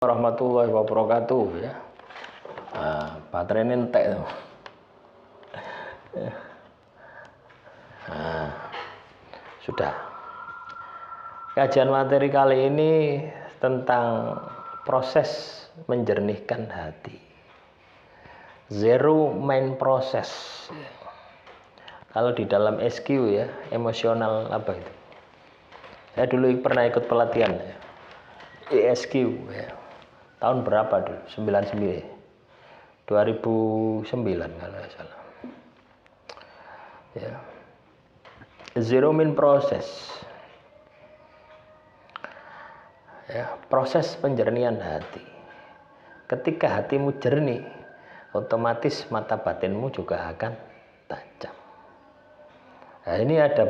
Warahmatullahi wabarakatuh ya. Baterai ini entek tuh. Sudah. Kajian materi kali ini tentang proses menjernihkan hati. Zero main process. Kalau di dalam SQ ya, emosional apa itu? Saya dulu pernah ikut pelatihan ya. ESQ ya. Tahun berapa dulu? 2009 kalau tidak salah. Ya. Zero mean process. Ya, proses penjernihan hati. Ketika hatimu jernih, otomatis mata batinmu juga akan tajam. Nah, ini ada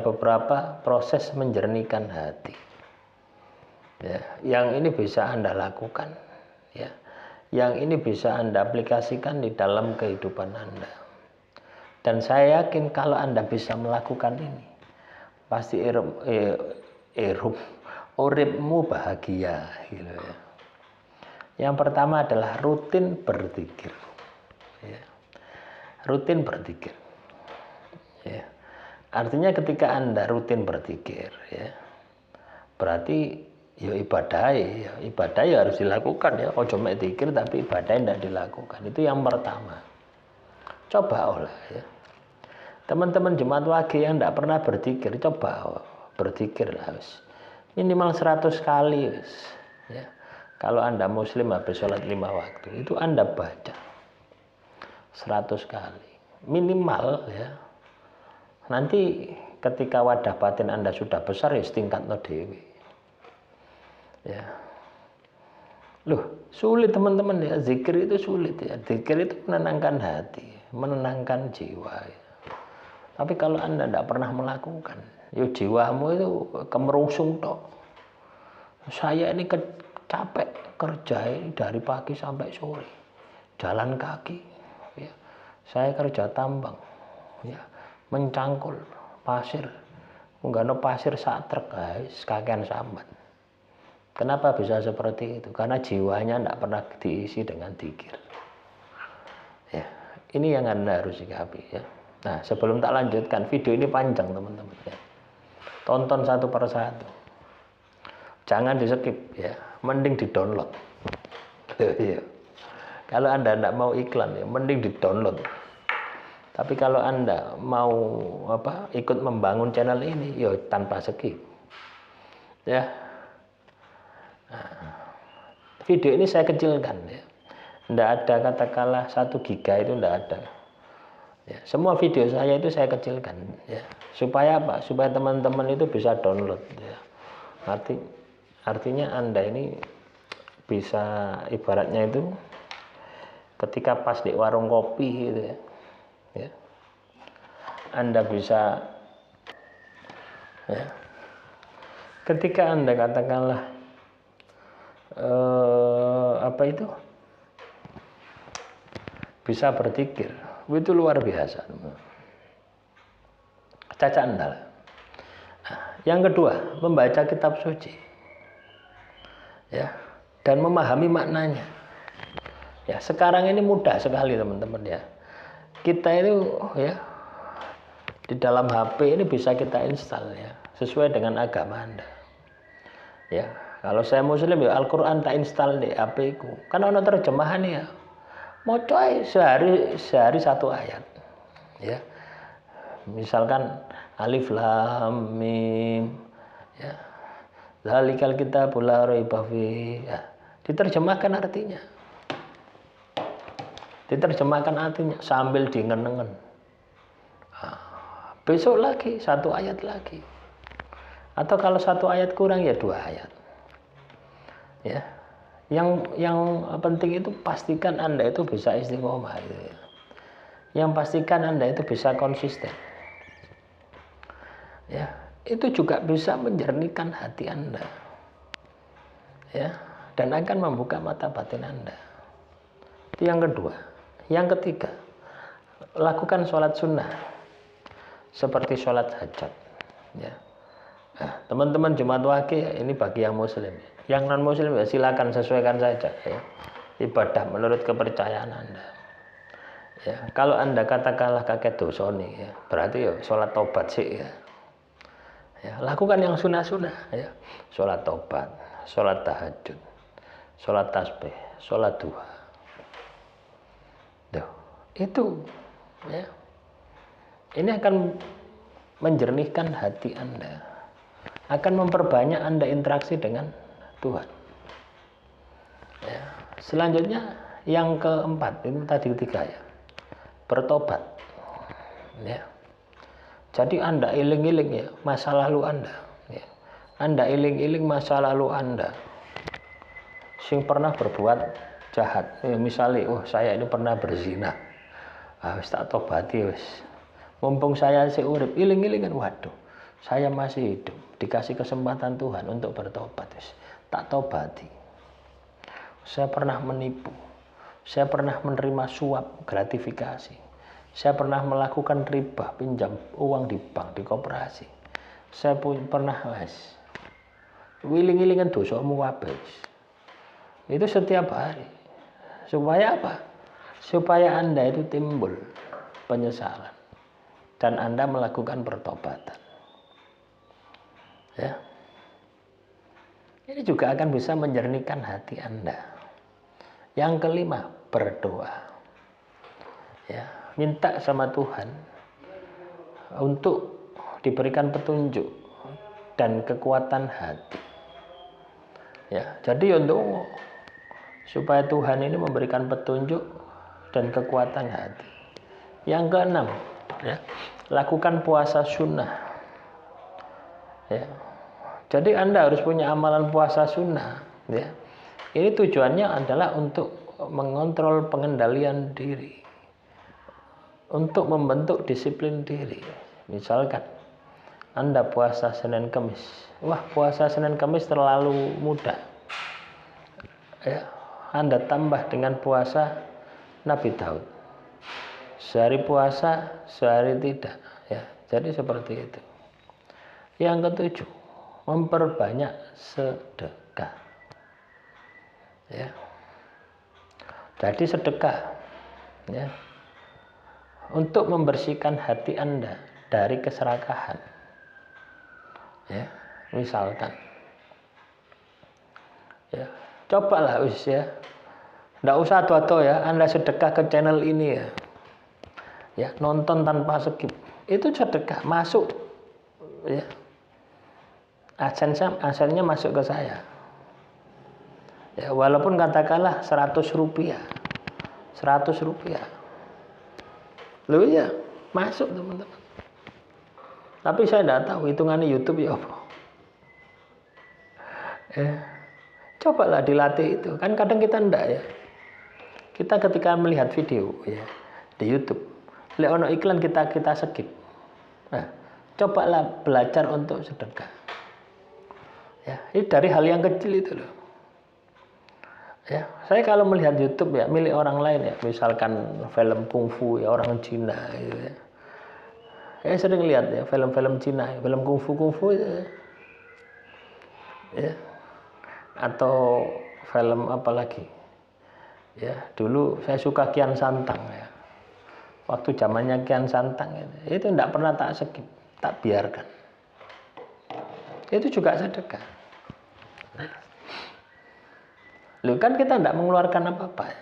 beberapa proses menjernihkan hati. Ya, yang ini bisa Anda lakukan, ya. Yang ini bisa Anda aplikasikan di dalam kehidupan Anda. Dan saya yakin kalau Anda bisa melakukan ini, pasti uripmu bahagia, gitu ya. Yang pertama adalah rutin berzikir. Ya. Rutin berzikir. Ya. Artinya ketika Anda rutin berzikir, ya, berarti ya ibadah ya harus dilakukan ya. Ojo mek zikir tapi ibadah tidak dilakukan. Itu yang pertama. Coba olah ya. Teman-teman Jumat Wage yang tidak pernah berzikir, coba berzikir lah. Minimal 100 kali. Ya. Kalau Anda muslim habis sholat 5 waktu, itu Anda baca 100 kali. Minimal ya. Nanti ketika wadah batin Anda sudah besar ya setingkat no dewi. Ya. Loh, sulit teman-teman ya. Zikir itu sulit ya. Zikir itu menenangkan hati, menenangkan jiwa ya. Tapi kalau Anda tidak pernah melakukan, ya jiwamu itu kemerungsung tok. Saya ini capek kerja ini dari pagi sampai sore, jalan kaki ya. Saya kerja tambang ya, mencangkul pasir, nggak pasir saat truk guys, kakean sambat. Kenapa bisa seperti itu? Karena jiwanya tidak pernah diisi dengan zikir. Ya, ini yang Anda harus sikapi ya. Nah, sebelum tak lanjutkan, video ini panjang teman-teman ya. Tonton satu persatu. Jangan di skip ya, mending di download. Ya. Kalau Anda tidak mau iklan ya, mending di download. Tapi kalau Anda mau ikut membangun channel ini, ya tanpa skip. Ya. Nah, video ini saya kecilkan ya. Tidak ada katakanlah 1 giga itu tidak ada. Ya, semua video saya itu saya kecilkan ya. Supaya apa? Supaya teman-teman itu bisa download ya. Artinya Anda ini bisa ibaratnya itu ketika pas di warung kopi gitu ya. Ya. Anda bisa ya. Ketika Anda katakanlah bisa berzikir, itu luar biasa. Caca Anda. Nah, yang kedua, membaca kitab suci. Ya, dan memahami maknanya. Ya, sekarang ini mudah sekali teman-teman ya. Kita itu ya di dalam HP ini bisa kita install ya, sesuai dengan agama Anda. Ya, kalau saya muslim ya Al-Qur'an tak install di HP ku. Kan ada terjemahan ya. Mau coy sehari 1 ayat. Ya. Misalkan alif lam mim ya. Zalikal kitabul la raiba fihi. Ya. Diterjemahkan artinya. Sambil diengen-engen. Nah, besok lagi 1 ayat lagi. Atau kalau 1 ayat kurang ya 2 ayat. Ya. Yang penting itu pastikan Anda itu bisa istiqomah gitu ya. Yang pastikan Anda itu bisa konsisten. Ya, itu juga bisa menjernihkan hati Anda. Ya, dan akan membuka mata batin Anda. Itu yang kedua. Yang ketiga, lakukan sholat sunnah seperti sholat hajat. Ya. Nah, teman-teman Jumat Wage ini bagi yang muslim. Yang non muslim ya silakan sesuaikan saja ya. Ibadah menurut kepercayaan Anda. Ya, kalau Anda katakanlah kakek dosa nih ya, berarti ya sholat tobat sih ya. Ya, lakukan yang sunnah-sunnah ya. Sholat tobat, sholat tahajud, sholat tasbih, sholat duha. Tuh, itu ya. Ini akan menjernihkan hati Anda. Akan memperbanyak Anda interaksi dengan Tuhan. Ya. Selanjutnya yang keempat, ini tadi ketiga ya. Bertobat. Ya. Jadi Anda iling-iling ya masa lalu Anda. Ya. Anda iling-iling masa lalu Anda. Sing pernah berbuat jahat. Ya, misalnya, saya ini pernah berzina. Wis tak tobati wis. Mumpung saya masih urip, iling-ilingan, waduh, saya masih hidup, dikasih kesempatan Tuhan untuk bertobat, tak tobati. Saya pernah menipu, saya pernah menerima suap gratifikasi, saya pernah melakukan riba, pinjam uang di bank, di koperasi, saya pun pernah iling-ilingan dosamu kabeh. Itu setiap hari. Supaya apa? Supaya Anda itu timbul penyesalan. Dan Anda melakukan pertobatan. Ya. Ini juga akan bisa menjernihkan hati Anda. Yang kelima, berdoa. Ya, minta sama Tuhan untuk diberikan petunjuk dan kekuatan hati. Ya, jadi untuk supaya Tuhan ini memberikan petunjuk dan kekuatan hati. Yang keenam, ya, lakukan puasa sunnah. Ya. Jadi Anda harus punya amalan puasa sunnah. Ya. Ini tujuannya adalah untuk mengontrol pengendalian diri, untuk membentuk disiplin diri. Misalkan Anda puasa Senin Kamis, puasa Senin Kamis terlalu mudah. Ya. Anda tambah dengan puasa Nabi Daud. Sehari puasa, sehari tidak. Ya, jadi seperti itu. Yang ketujuh, memperbanyak sedekah. Ya. Jadi sedekah, ya, untuk membersihkan hati Anda dari keserakahan. Ya, misalkan, ya, cobalah ya. Nggak usah tua-tua ya, Anda sedekah ke channel ini ya. Ya, nonton tanpa skip. Itu sedekah, masuk ya. Asennya masuk ke saya. Ya, walaupun katakanlah 100 rupiah. 100 rupiah. Loh ya, masuk teman-teman. Tapi saya tidak tahu hitungannya YouTube ya apa. Cobalah dilatih itu. Kan kadang kita enggak ya. Kita ketika melihat video ya di YouTube, lihat ono iklan kita skip. Nah, cobalah belajar untuk sedekah. Ya, ini dari hal yang kecil itu loh. Ya, saya kalau melihat YouTube ya milik orang lain ya, misalkan film kungfu ya orang Cina gitu ya. Saya sering lihat ya film-film Cina, film kungfu ya. Ya. Atau film apa lagi? Ya, dulu saya suka Kian Santang ya. Waktu zamannya Kian Santang itu tidak pernah tak skip, tak biarkan. Itu juga sedekah. Loh kan kita tidak mengeluarkan apa-apa ya.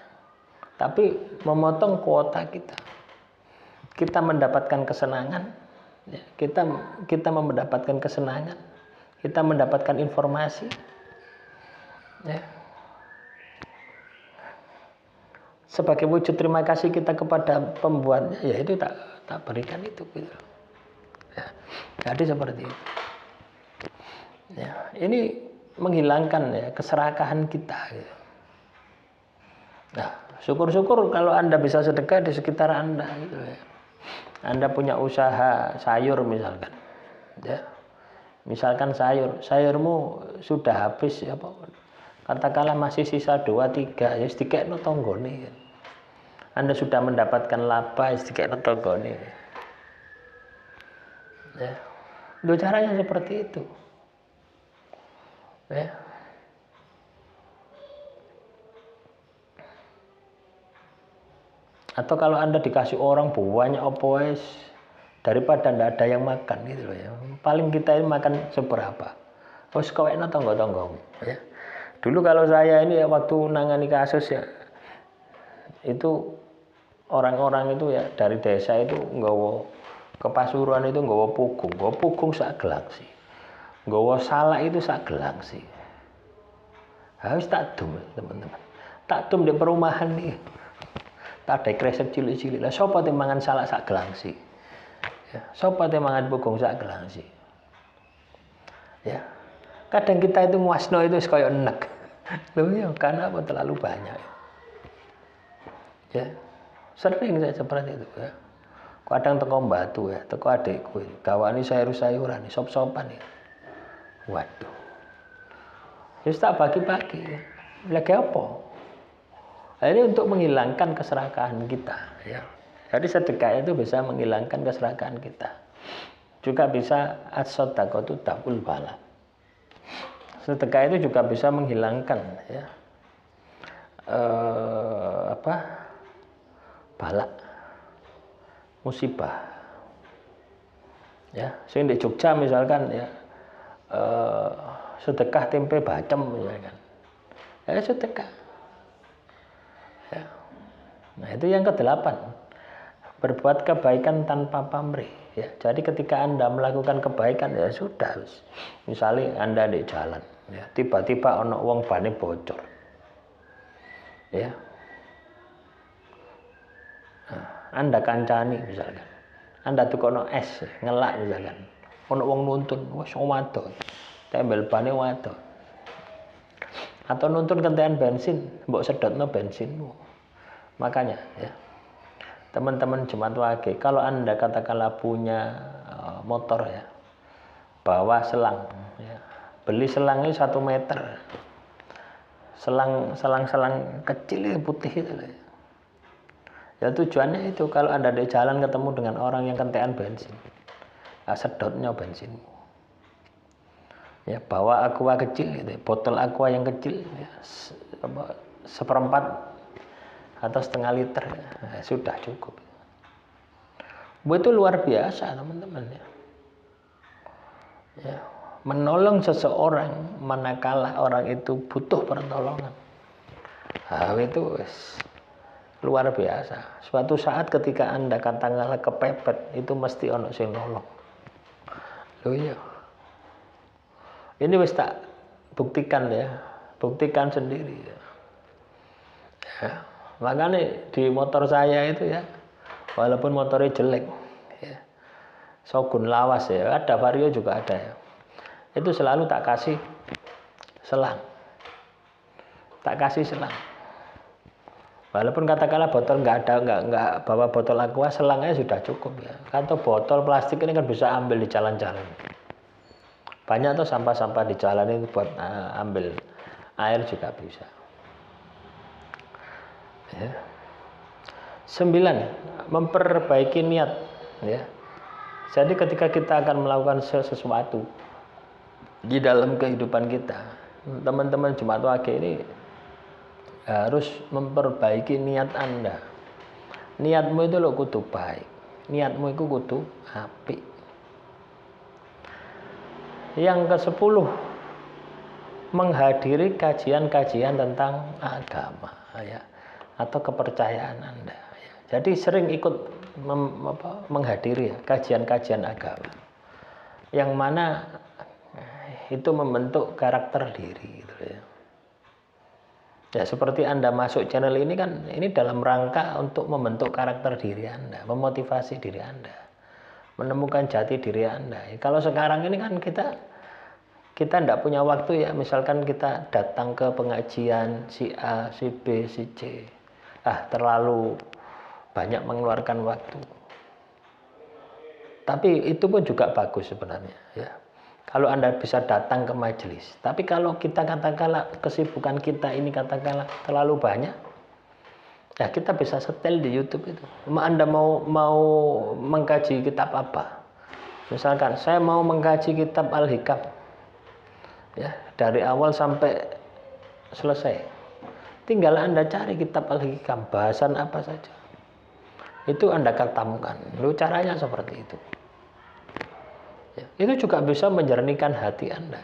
Tapi memotong kuota kita. Kita mendapatkan kesenangan. Ya, kita mendapatkan kesenangan. Kita mendapatkan informasi. Ya. Sebagai wujud terima kasih kita kepada pembuatnya, ya itu tak berikan itu gitu. Ya. Jadi seperti itu. Ya, ini menghilangkan ya keserakahan kita. Ya. Nah, syukur-syukur kalau Anda bisa sedekah di sekitar Anda gitu ya. Anda punya usaha sayur misalkan. Ya. Misalkan sayurmu sudah habis ya Pak. Katakanlah masih sisa 2-3 ya sedikit no tonggone. Anda sudah mendapatkan laba sedikit no tonggone. Ya. Loh, caranya seperti itu. Ya. Atau kalau Anda dikasih orang banyak apa daripada ndak ada yang makan gitu loh ya. Paling kita ini makan seberapa. Wes kawekno tangga-tanggamu ya. Dulu kalau saya ini ya waktu nangani kasus ya, itu orang-orang itu ya dari desa itu nggawa ke Pasuruan itu nggawa pugung sak gelang sih. Nggawa salak itu sak gelang sih. Harus tak dum teman-teman. Tak dum di perumahan nih. Tak ada kresek cilik-cilik lah. Sopo te mangan salak sak gelang sih. Ya, sopo te mangan pugung sak gelang sih. Ya. Kadang kita itu nguasno itu koyo enek. Loh ya, karena apa terlalu banyak. Ya. Sering saya seperti itu ya. Kadang teko batu ya, teko adekku. Gawani sayur-sayuran, sop-sopan ya. Waduh. Wis tak bagi-bagi. Lagi apa? Nah, ini untuk menghilangkan keserakahan kita ya. Jadi sedekah itu bisa menghilangkan keserakahan kita. Juga bisa as-shadaqatu taqul bala. Sedekah itu juga bisa menghilangkan ya. Bala, musibah. Ya, sing di Jogja misalkan ya. Sedekah tempe bacem misalkan. Ya sedekah. Ya. Nah, itu yang ke-8. Berbuat kebaikan tanpa pamrih ya. Jadi ketika Anda melakukan kebaikan ya sudah. Misalnya Anda di jalan ya, tiba-tiba ono wong bane bocor. Ya. Nah, Anda kancani misalkan. Anda tukono es ngelak misalkan. Ono wong nuntun, wis wadon. Tembel bane wadon. Atau nuntun kentean bensin, mbok sedotno bensinmu. Makanya ya. Teman-teman Jemaat Wage, kalau Anda katakanlah punya motor ya, bawa selang ya. Beli selangnya 1 meter. Selang kecil putih itu ya. Ya tujuannya itu kalau Anda di jalan ketemu dengan orang yang kentean bensin. Nah, sedotnya bensinmu. Ya, bawa aqua kecil gitu, botol aqua yang kecil ya, 1/4 atau setengah liter ya. Nah, sudah cukup. Itu luar biasa teman-teman ya. Ya, menolong seseorang manakala orang itu butuh pertolongan. Nah, itu luar biasa. Suatu saat ketika Anda katakanlah kepepet, itu mesti ono sing nolong. Loh iya. Ini wis tak buktikan ya, buktikan sendiri ya. Ya. Makanya di motor saya itu ya, walaupun motornya jelek ya, Shogun lawas ya, ada Vario juga ada ya, itu selalu tak kasih selang, walaupun katakanlah botol nggak bawa botol aqua, selangnya sudah cukup ya. Atau botol plastik ini kan bisa ambil di jalan-jalan. Banyak tuh sampah-sampah di jalan itu buat ambil air juga bisa. Ya. 9. Memperbaiki niat. Ya. Jadi ketika kita akan melakukan sesuatu di dalam kehidupan kita, teman-teman Jemaat Wage ini harus memperbaiki niat Anda. Niatmu itu lo kudu baik. Niatmu itu kudu apik. Yang ke-10, menghadiri kajian-kajian tentang agama ya, atau kepercayaan Anda ya. Jadi sering ikut menghadiri ya, kajian-kajian agama yang mana itu membentuk karakter diri gitu ya. Ya seperti Anda masuk channel ini kan, ini dalam rangka untuk membentuk karakter diri Anda, memotivasi diri Anda, menemukan jati diri Anda. Kalau sekarang ini kan kita tidak punya waktu ya, misalkan kita datang ke pengajian si A, si B, si C, terlalu banyak mengeluarkan waktu. Tapi itu pun juga bagus sebenarnya ya. Kalau Anda bisa datang ke majelis. Tapi kalau kita katakanlah kesibukan kita ini katakanlah terlalu banyak, ya kita bisa setel di YouTube itu. Anda mau mengkaji kitab apa? Misalkan saya mau mengkaji kitab Al-Hikam. Ya, dari awal sampai selesai. Tinggal Anda cari kitab Al-Hikam, bahasan apa saja. itu Anda ketemukan. Lalu caranya seperti itu. Ya, itu juga bisa menjernihkan hati Anda.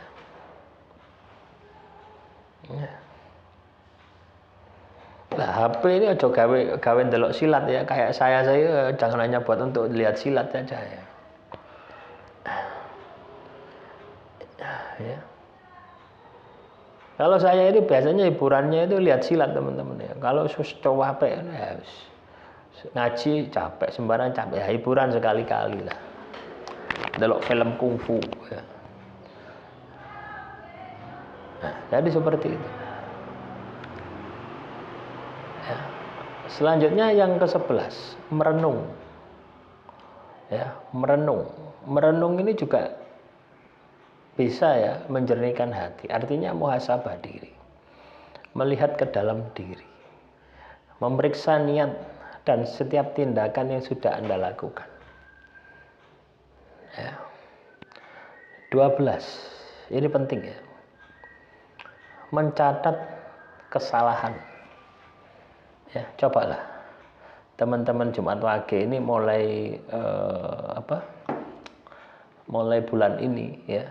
Ya. Nah, HP ini aja gawe ndelok silat ya. Kayak saya jangan hanya buat untuk lihat silat saja ya. Ya. Kalau saya ini biasanya hiburannya itu lihat silat teman-teman ya. Kalau coba capek ya ngaji capek, sembarang capek, ya hiburan sekali-kali lah. Delok film kungfu ya. Nah, jadi seperti itu. Ya. Selanjutnya yang ke-11, merenung. Ya, merenung. Merenung ini juga bisa ya menjernihkan hati. Artinya muhasabah diri. Melihat ke dalam diri. Memeriksa niat dan setiap tindakan yang sudah Anda lakukan. Ya. 12. Ini penting ya. Mencatat kesalahan. Ya, cobalah. Teman-teman Jumat Wage ini mulai mulai bulan ini ya.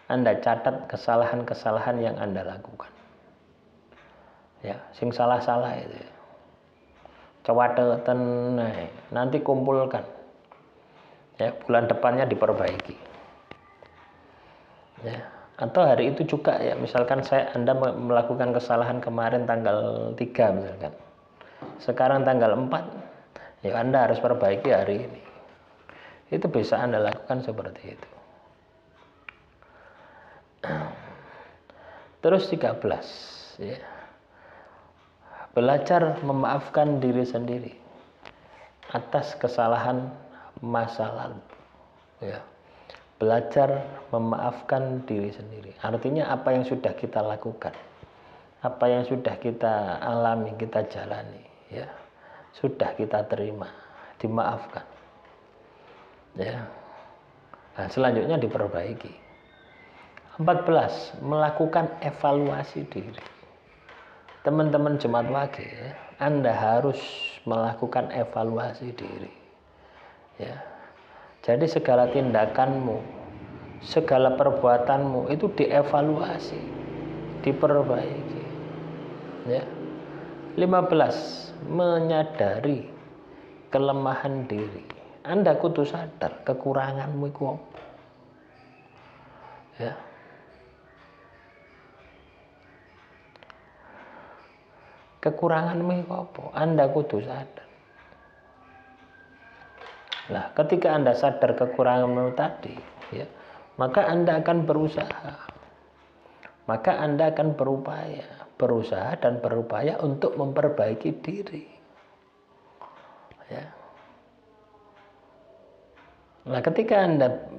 Anda catat kesalahan-kesalahan yang Anda lakukan. Ya, sing salah-salah itu. Ya. Cewateten, nanti kumpulkan. Ya, bulan depannya diperbaiki. Ya, atau hari itu juga ya, misalkan Anda melakukan kesalahan kemarin tanggal 3 misalkan. Sekarang tanggal 4, ya Anda harus perbaiki hari ini. Itu bisa Anda lakukan seperti itu. Terus 13 ya. Belajar memaafkan diri sendiri atas kesalahan masa lalu ya. Belajar memaafkan diri sendiri. Artinya apa yang sudah kita lakukan, apa yang sudah kita alami, kita jalani ya, sudah kita terima, dimaafkan ya. Nah, selanjutnya diperbaiki. 14. Melakukan evaluasi diri. Teman-teman Jumat Wage ya, Anda harus melakukan evaluasi diri ya. Jadi segala tindakanmu, segala perbuatanmu itu dievaluasi, diperbaiki ya. 15. Menyadari kelemahan diri. Anda kudu sadar kekuranganmu itu apa ya. Kekuranganmu itu apa? Anda kudu sadar. Nah, ketika Anda sadar kekuranganmu tadi, ya, maka Anda akan berusaha. Maka Anda akan berusaha dan berupaya untuk memperbaiki diri. Ya. Nah, ketika Anda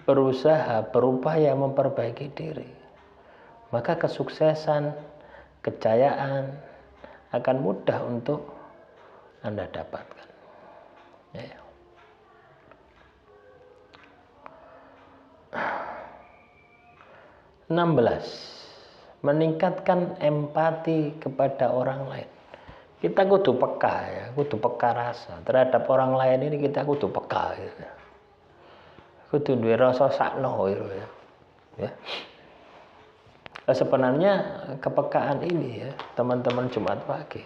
berusaha, berupaya memperbaiki diri, maka kesuksesan, kejayaan akan mudah untuk Anda dapatkan. Ya. 16. Meningkatkan empati kepada orang lain. Kita kudu peka ya, kudu peka rasa terhadap orang lain ini, kita kudu peka ya. Kudu duwe rasa sakno gitu ya. Ya. Sebenarnya kepekaan ini ya, teman-teman Jumat Wage,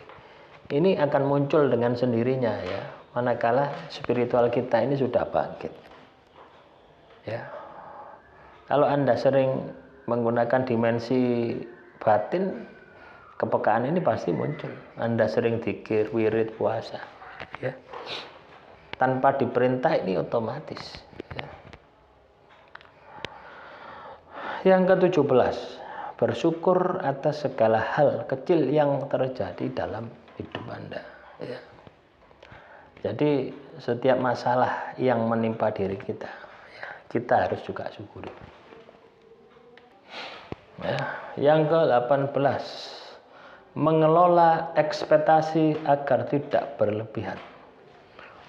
ini akan muncul dengan sendirinya ya, manakala spiritual kita ini sudah bangkit. Ya. Kalau Anda sering menggunakan dimensi batin, kepekaan ini pasti muncul. Anda sering zikir, wirid, puasa, ya. Tanpa diperintah ini otomatis. Ya. Yang ke-17, bersyukur atas segala hal kecil yang terjadi dalam hidup Anda. Ya. Jadi setiap masalah yang menimpa diri kita, ya, kita harus juga syukuri. Ya, yang ke-18, mengelola ekspektasi agar tidak berlebihan.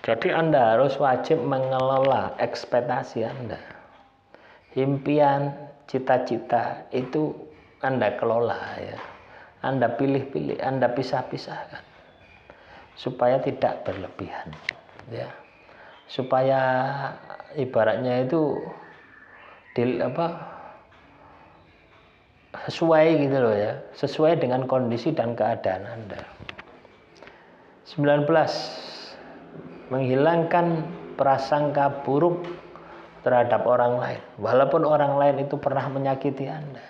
Jadi Anda harus wajib mengelola ekspektasi Anda. Impian, cita-cita itu Anda kelola ya. Anda pilih-pilih, Anda pisah-pisahkan. supaya tidak berlebihan, ya, supaya ibaratnya itu sesuai gitu loh ya, sesuai dengan kondisi dan keadaan Anda. 19. Menghilangkan prasangka buruk terhadap orang lain, walaupun orang lain itu pernah menyakiti Anda,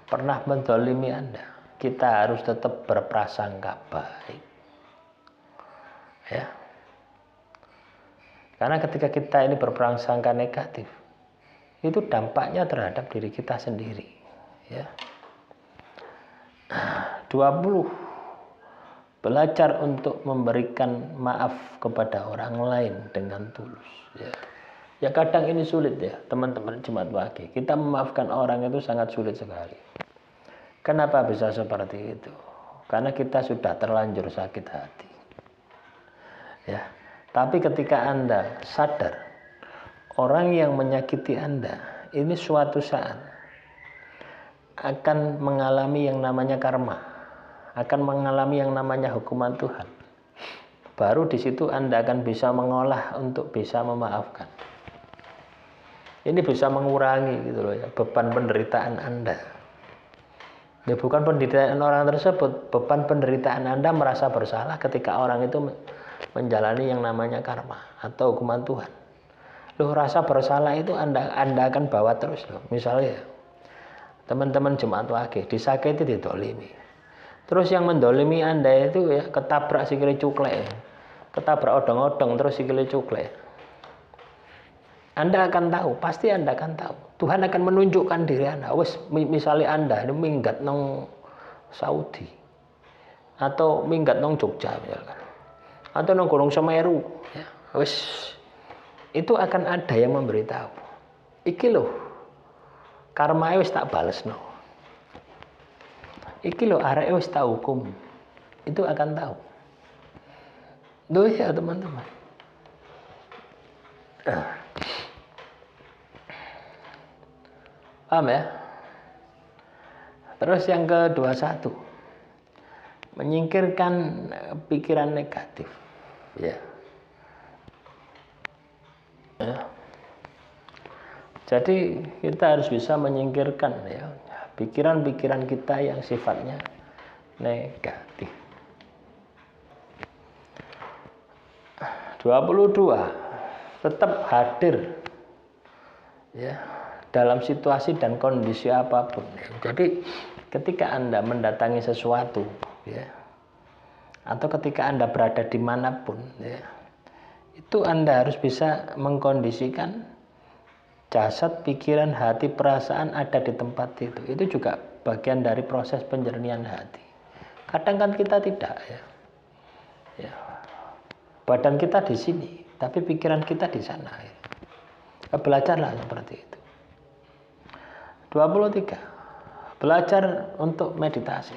pernah menzalimi Anda, kita harus tetap berprasangka baik, ya. Karena ketika kita ini berprasangka negatif, itu dampaknya terhadap diri kita sendiri, ya. 20. Belajar untuk memberikan maaf kepada orang lain dengan tulus, ya. Ya kadang ini sulit ya teman-teman Jumat Wage. Kita memaafkan orang itu sangat sulit sekali. Kenapa bisa seperti itu? Karena kita sudah terlanjur sakit hati, ya. Tapi ketika Anda sadar orang yang menyakiti Anda ini suatu saat akan mengalami yang namanya karma, akan mengalami yang namanya hukuman Tuhan, baru di situ Anda akan bisa mengolah untuk bisa memaafkan. Ini bisa mengurangi gitu loh ya, beban penderitaan Anda. Ya bukan penderitaan orang tersebut, beban penderitaan Anda merasa bersalah ketika orang itu menjalani yang namanya karma atau hukuman Tuhan. Loh, rasa bersalah itu Anda akan bawa terus loh. Misalnya teman-teman Jumat Wage disakiti, didolimi. Terus yang mendolimi Anda itu ya ketabrak sikile cuklek, ketabrak odong-odong terus sikile cuklek. Anda akan tahu, pasti Anda akan tahu. Tuhan akan menunjukkan diri Anda. Wes, misalnya Anda ini minggat nang Saudi atau minggat nang Jogja misalkan, atau nang Gunung Semeru, ya. Wes, itu akan ada yang memberitahu. Iki loh, karma wis tak bales no. Iki loh arek wis tak hukum. Itu akan tahu. Loh ya teman-teman. Paham ya? Terus yang ke-21, menyingkirkan pikiran negatif, ya. Ya. Jadi kita harus bisa menyingkirkan ya pikiran-pikiran kita yang sifatnya negatif. 22. Tetap hadir ya dalam situasi dan kondisi apapun. Jadi ketika Anda mendatangi sesuatu ya, atau ketika Anda berada dimanapun ya, itu Anda harus bisa mengkondisikan jasad, pikiran, hati, perasaan ada di tempat itu. Itu juga bagian dari proses penjernihan hati. Kadang kan kita tidak ya. Ya. Badan kita di sini, tapi pikiran kita di sana ya. Belajarlah seperti itu. 23. Belajar untuk meditasi.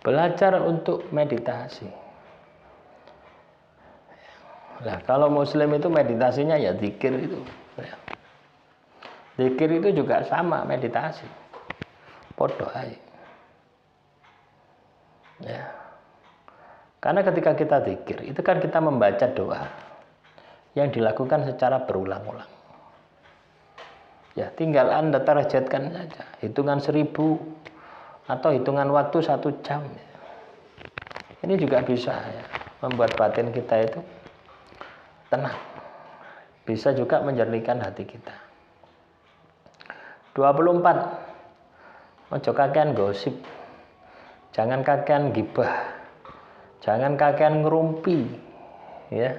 Belajar untuk meditasi. Nah, kalau muslim itu meditasinya ya zikir itu. Ya. Zikir itu juga sama meditasi. Podo ae. Ya. Karena ketika kita zikir, itu kan kita membaca doa yang dilakukan secara berulang-ulang. Ya, tinggal Anda targetkan saja, hitungan 1000 atau hitungan waktu 1 jam. Ini juga bisa ya, membuat batin kita itu tenang. Bisa juga menjernihkan hati kita. 24. Ojo kakean gosip. Jangan kakean gibah. Jangan kakean ngerumpi. Ya.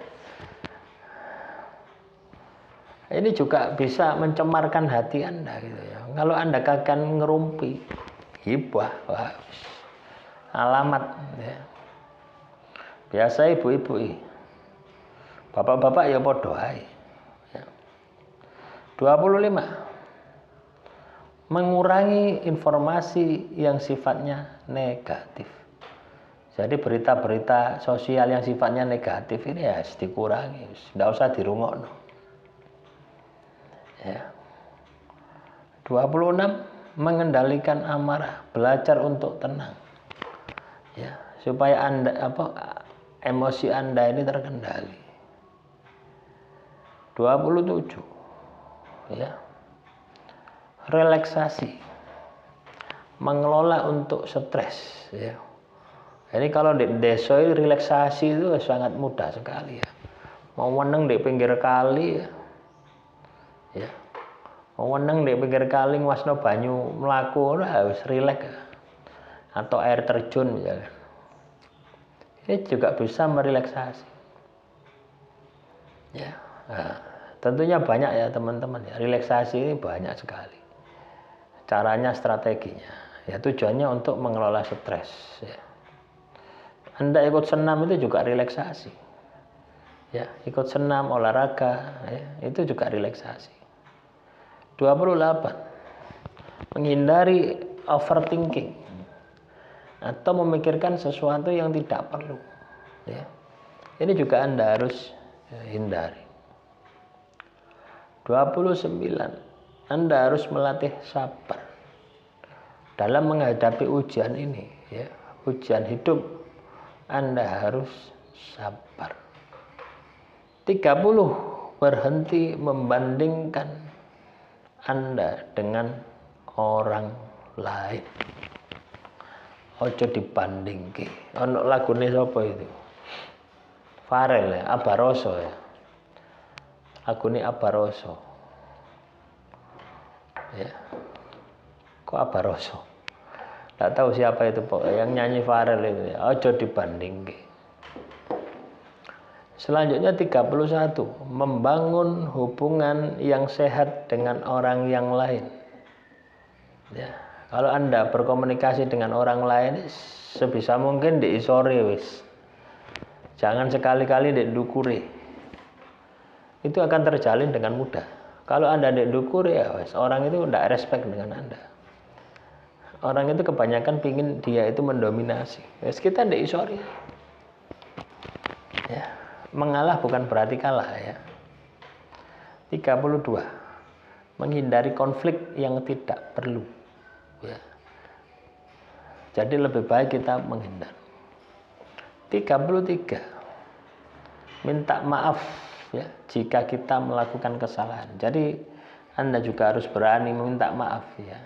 Ini juga bisa mencemarkan hati Anda gitu ya. Kalau Anda kakean ngerumpi, gibah, wah, alamat ya. Biasa ibu-ibu, bapak-bapak ya podo ae. Ya. 25. Mengurangi informasi yang sifatnya negatif. Jadi berita-berita sosial yang sifatnya negatif ini ya harus dikurangi, tidak usah dirungokno. Ya. 26. Mengendalikan amarah, belajar untuk tenang. Ya, supaya emosi Anda ini terkendali. 27. Ya. Relaksasi. Mengelola untuk stres, ya. Jadi kalau di desa itu relaksasi itu sangat mudah sekali ya. Mau meneng di pinggir kali ya. Ya. Mau meneng di pinggir kali nguasno banyu mlaku harus rileks ya. Atau air terjun misalnya. Ini juga bisa merelaksasi. Ya. Nah, tentunya banyak ya teman-teman ya. Relaksasi ini banyak sekali. Caranya, strateginya. Ya tujuannya untuk mengelola stres ya. Anda ikut senam itu juga relaksasi. Ya, ikut senam, olahraga, ya, itu juga relaksasi. 28. Menghindari overthinking atau memikirkan sesuatu yang tidak perlu. Ya. Ini juga Anda harus hindari. 29. Anda harus melatih sabar dalam menghadapi ujian ini. Ya. Ujian hidup, Anda harus sabar. 30. Berhenti membandingkan Anda dengan orang lain. Ojo dibandingke. Ono lagune sapa itu? Farel ya, Abaroso ya. Lagune Abaroso. Ya. Kok Abaroso? Tidak tahu siapa itu pokoknya yang nyanyi Farel itu ya. Ojo dibandingke. Selanjutnya 31. Membangun hubungan yang sehat dengan orang yang lain. Ya. Kalau Anda berkomunikasi dengan orang lain, sebisa mungkin diisori wis. Jangan sekali-kali didukuri. Itu akan terjalin dengan mudah. Kalau Anda didukuri ya wis, orang itu tidak respect dengan Anda. Orang itu kebanyakan pingin dia itu mendominasi. Wis kita diisori. Ya. Mengalah bukan berarti kalah ya. 32. Menghindari konflik yang tidak perlu. Ya. Jadi lebih baik kita menghindar. 33. Minta maaf ya jika kita melakukan kesalahan. Jadi Anda juga harus berani meminta maaf ya.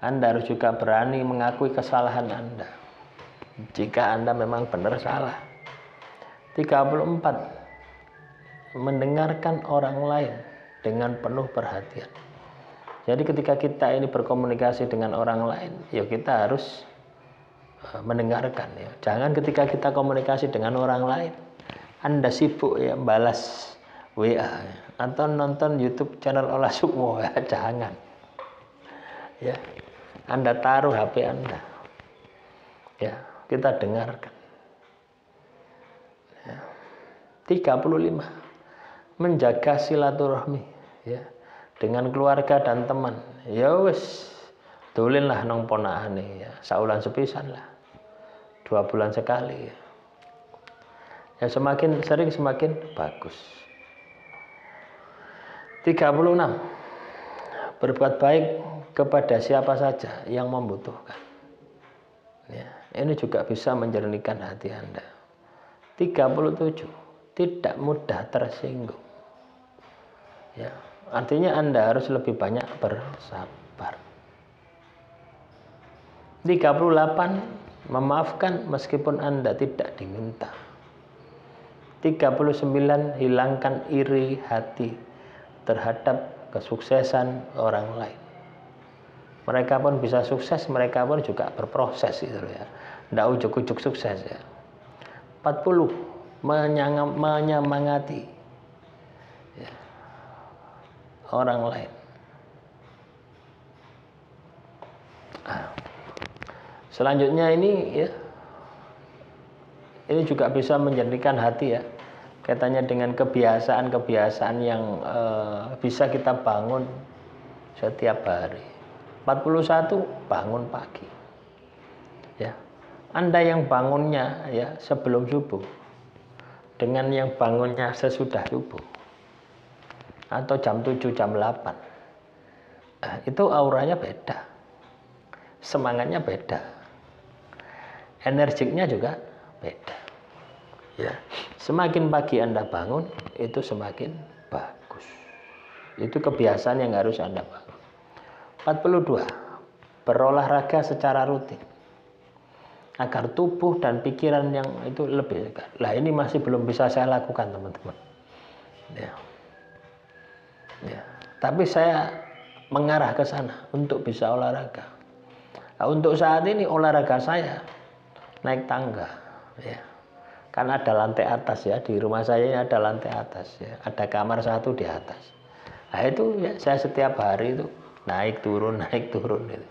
Anda harus juga berani mengakui kesalahan Anda jika Anda memang benar salah. 34. Mendengarkan orang lain dengan penuh perhatian. Jadi ketika kita ini berkomunikasi dengan orang lain, ya kita harus mendengarkan ya. Jangan ketika kita komunikasi dengan orang lain, Anda sibuk ya balas WA ya, atau nonton YouTube channel Olah Sukmo ya, jangan. Ya. Anda taruh HP Anda. Ya, kita dengarkan. Ya. 35. Menjaga silaturahmi ya. Dengan keluarga dan teman. Ya wis, dolen lah nang ponakane ya. Saulan sepisan lah. 2 bulan sekali ya. Ya semakin sering semakin bagus. 36. Berbuat baik kepada siapa saja yang membutuhkan. Ya, ini juga bisa menjernihkan hati Anda. 37. Tidak mudah tersinggung. Ya. Artinya Anda harus lebih banyak bersabar. 38. Memaafkan meskipun Anda tidak diminta. 39. Hilangkan iri hati terhadap kesuksesan orang lain. Mereka pun bisa sukses, mereka pun juga berproses itu ya. Tidak ujuk-ujuk sukses ya. 40. Menyemangati ya, orang lain. Selanjutnya ini ya, ini juga bisa menjernihkan hati ya, kaitannya dengan kebiasaan-kebiasaan yang bisa kita bangun setiap hari. 41. Bangun pagi. Ya, Anda yang bangunnya ya sebelum subuh dengan yang bangunnya sesudah subuh atau jam 7, jam 8, itu auranya beda, semangatnya beda, energiknya juga beda. Ya, semakin pagi Anda bangun itu semakin bagus. Itu kebiasaan yang harus Anda bangun. 42. Berolahraga secara rutin agar tubuh dan pikiran yang itu lebih segar. Lah ini masih belum bisa saya lakukan, teman-teman. Ya. Ya. Tapi saya mengarah ke sana untuk bisa olahraga. Nah, untuk saat ini olahraga saya naik tangga, ya. Kan ada lantai atas ya, di rumah saya ini ada lantai atas ya, ada kamar satu di atas. Nah itu ya saya setiap hari itu naik turun gitu.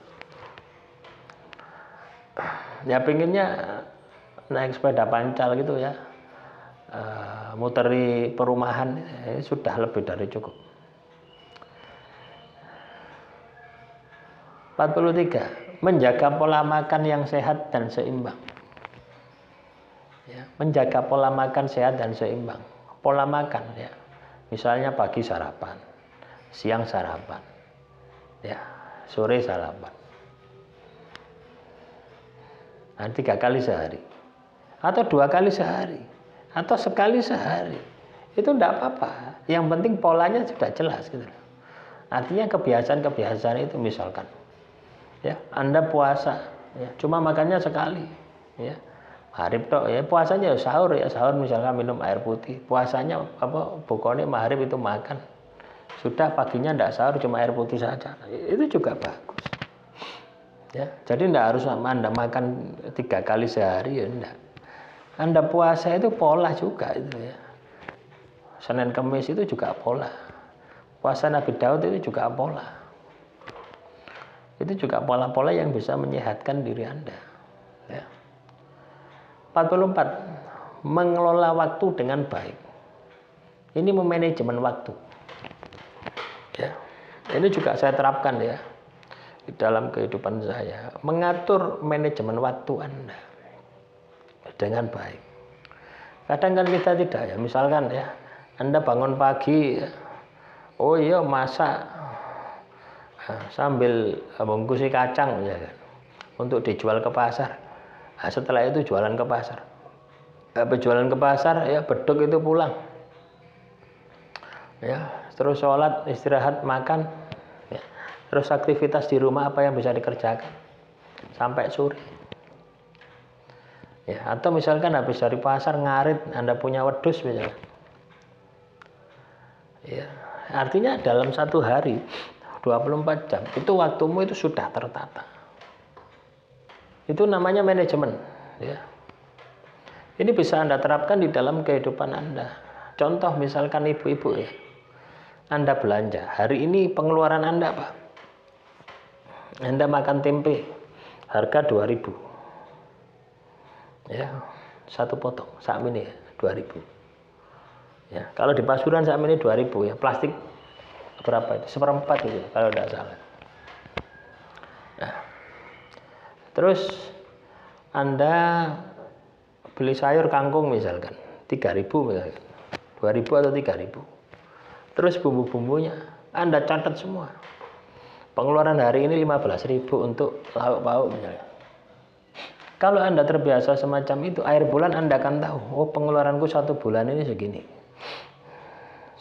Ya pinginnya naik sepeda pancal gitu ya, muteri perumahan, ini sudah lebih dari cukup. 43. Menjaga pola makan yang sehat dan seimbang. Ya, menjaga pola makan sehat dan seimbang. Pola makan ya, misalnya pagi sarapan, siang sarapan, ya, sore sarapan. Nah, 3 kali sehari, atau 2 kali sehari, atau sekali sehari, itu tidak apa-apa. Yang penting polanya sudah jelas gitu. Artinya kebiasaan-kebiasaan itu misalkan, ya, Anda puasa, ya, cuma makannya sekali, ya. Maghrib tok ya, puasanya sahur ya, sahur misalkan minum air putih, puasanya bukannya maghrib itu makan, sudah paginya tidak sahur cuma air putih saja, itu juga bagus ya. Jadi tidak harus Anda makan 3 kali sehari ya, enggak. Anda puasa itu pola juga itu ya, Senin Kemis itu juga pola, puasa Nabi Daud itu juga pola, itu juga pola-pola yang bisa menyehatkan diri Anda ya. 44. Mengelola waktu dengan baik. Ini memanajemen waktu. Ya. Ini juga saya terapkan ya di dalam kehidupan saya. Mengatur manajemen waktu Anda dengan baik. Kadang kan kita tidak ya. Misalkan ya, Anda bangun pagi, ya, oh iya masak sambil bungkusi kacang ya kan, untuk dijual ke pasar. Nah, setelah itu jualan ke pasar. Habis jualan ke pasar ya beduk itu pulang. Ya, terus sholat, istirahat, makan. Ya, terus aktivitas di rumah apa yang bisa dikerjakan sampai sore. Ya, atau misalkan habis dari pasar ngarit, Anda punya wedhus misalnya. Ya, artinya dalam satu hari 24 jam itu waktumu itu sudah tertata. Itu namanya manajemen, ya. Ini bisa Anda terapkan di dalam kehidupan Anda. Contoh misalkan ibu-ibu ya, Anda belanja, hari ini pengeluaran Anda apa? Anda makan tempe, harga 2.000. Ya, satu potong, saat ini 2.000. Ya, kalau di Pasuruan saat ini 2.000 ya, plastik berapa itu? 1/4 gitu kalau tidak salah. Nah, terus Anda beli sayur kangkung misalkan 3.000 misalkan, 2.000 atau 3.000. Terus bumbu-bumbunya Anda catat semua. Pengeluaran hari ini 15.000 untuk lauk pauk misalnya. Kalau Anda terbiasa semacam itu, akhir bulan Anda akan tahu, oh pengeluaranku 1 bulan ini segini.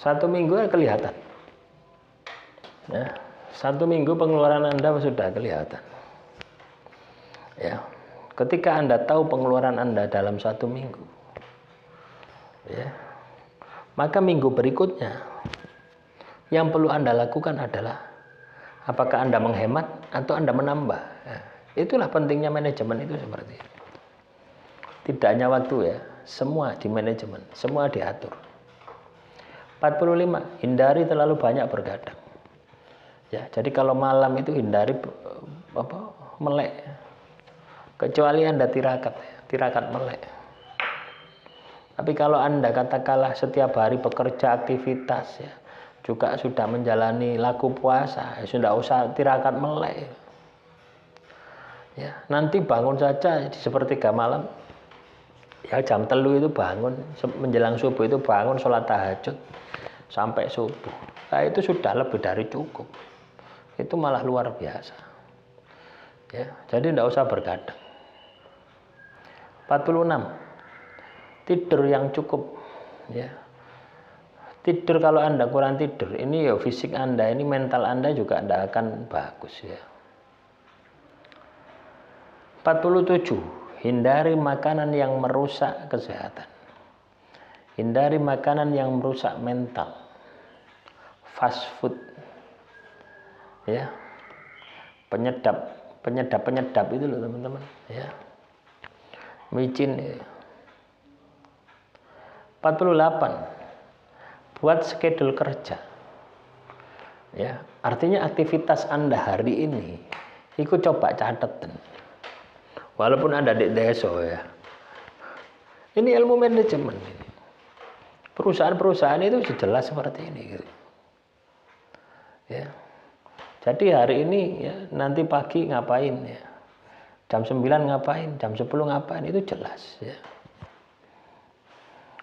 1 minggu kelihatan. Ya, 1 minggu pengeluaran Anda sudah kelihatan. Ya, ketika Anda tahu pengeluaran Anda dalam 1 minggu, ya, maka minggu berikutnya yang perlu Anda lakukan adalah apakah Anda menghemat atau Anda menambah. Ya, itulah pentingnya manajemen itu seperti itu. Tidak hanya waktu ya, semua di manajemen, semua diatur. 45. Hindari terlalu banyak bergadang. Ya, jadi kalau malam itu hindari melek. Kecuali Anda tirakat melek. Tapi kalau Anda katakanlah setiap hari bekerja aktivitas ya, juga sudah menjalani laku puasa, ya sudah usah tirakat melek. Ya, nanti bangun saja di sepertiga malam. Ya jam 3 itu bangun, menjelang subuh itu bangun sholat tahajud sampai subuh. Nah, itu sudah lebih dari cukup. Itu malah luar biasa. Ya, jadi tidak usah bergadang. 46. Tidur yang cukup, ya. Tidur, kalau Anda kurang tidur, ini ya fisik Anda, ini mental Anda juga tidak akan bagus, ya. 47. Hindari makanan yang merusak kesehatan. Hindari makanan yang merusak mental. Fast food, ya. Penyedap itu loh teman-teman, ya. Micin, ya. 48. Buat schedule kerja, ya. Artinya aktivitas Anda hari ini ikut coba catetan, walaupun Anda di desa, ya. Ini ilmu manajemen ini. Perusahaan-perusahaan itu jelas seperti ini, gitu. Ya. Jadi hari ini, ya, nanti pagi ngapain, ya. Jam 9 ngapain, jam 10 ngapain, itu jelas, ya.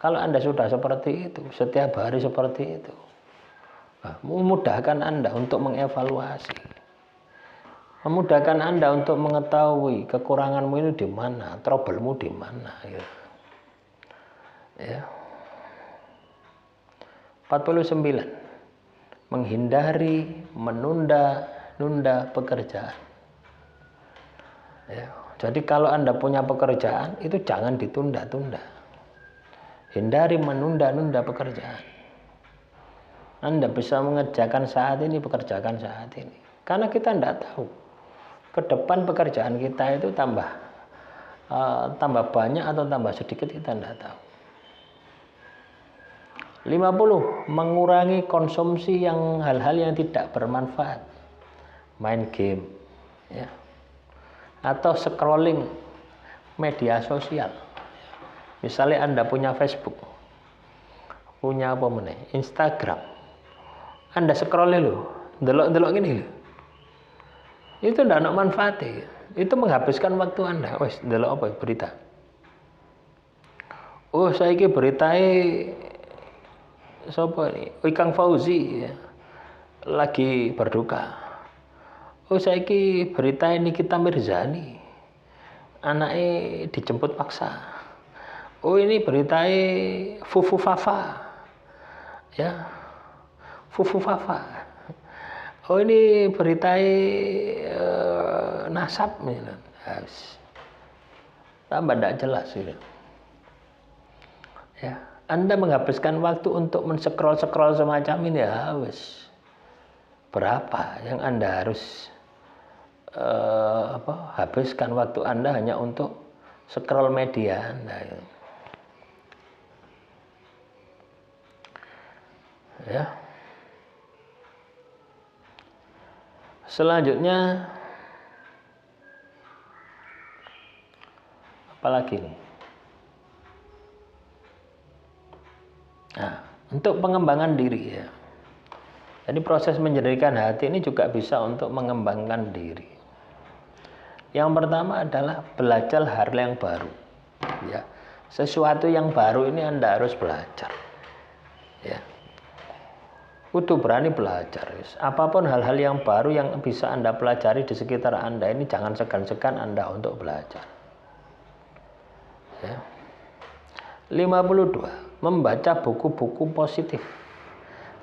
Kalau Anda sudah seperti itu, setiap hari seperti itu, memudahkan Anda untuk mengevaluasi, memudahkan Anda untuk mengetahui kekuranganmu itu di mana, trouble-mu di mana, ya. Ya. 49. Menghindari menunda pekerjaan. Ya. Jadi kalau Anda punya pekerjaan, itu jangan ditunda-tunda. Hindari menunda-nunda pekerjaan. Anda bisa mengerjakan saat ini, pekerjakan saat ini. Karena kita tidak tahu ke depan pekerjaan kita itu tambah banyak atau tambah sedikit, kita tidak tahu. 50. Mengurangi konsumsi hal-hal yang tidak bermanfaat. Main game, ya. Atau scrolling media sosial. Misalnya Anda punya Facebook, punya apa meneh, Instagram. Anda scroll loh, delok ini loh. Itu tidak ada manfaatnya. Itu menghabiskan waktu Anda. Wes, delok apa berita. Oh, saya ini beritanya siapa ini? Ikang Fauzi, ya, lagi berduka. Oh, saya ini beritanya Nikita Mirzani, anaknya dijemput paksa. Oh, ini beritanya Fufu Fafa, ya, Fufu Fafa. Oh, ini beritanya Nasab, tambah tidak jelas, ya. Anda menghabiskan waktu untuk men-scroll semacam ini, ya, berapa yang Anda harus habiskan waktu Anda hanya untuk scroll media Anda, ya. Selanjutnya apalagi nih? Nah, untuk pengembangan diri, ya. Jadi proses menjernihkan hati ini juga bisa untuk mengembangkan diri. Yang pertama adalah belajar hal yang baru, ya. Sesuatu yang baru ini Anda harus belajar, ya. Kudu berani belajar. Apapun hal-hal yang baru yang bisa Anda pelajari di sekitar Anda ini, jangan segan-segan Anda untuk belajar, ya. 52. Membaca buku-buku positif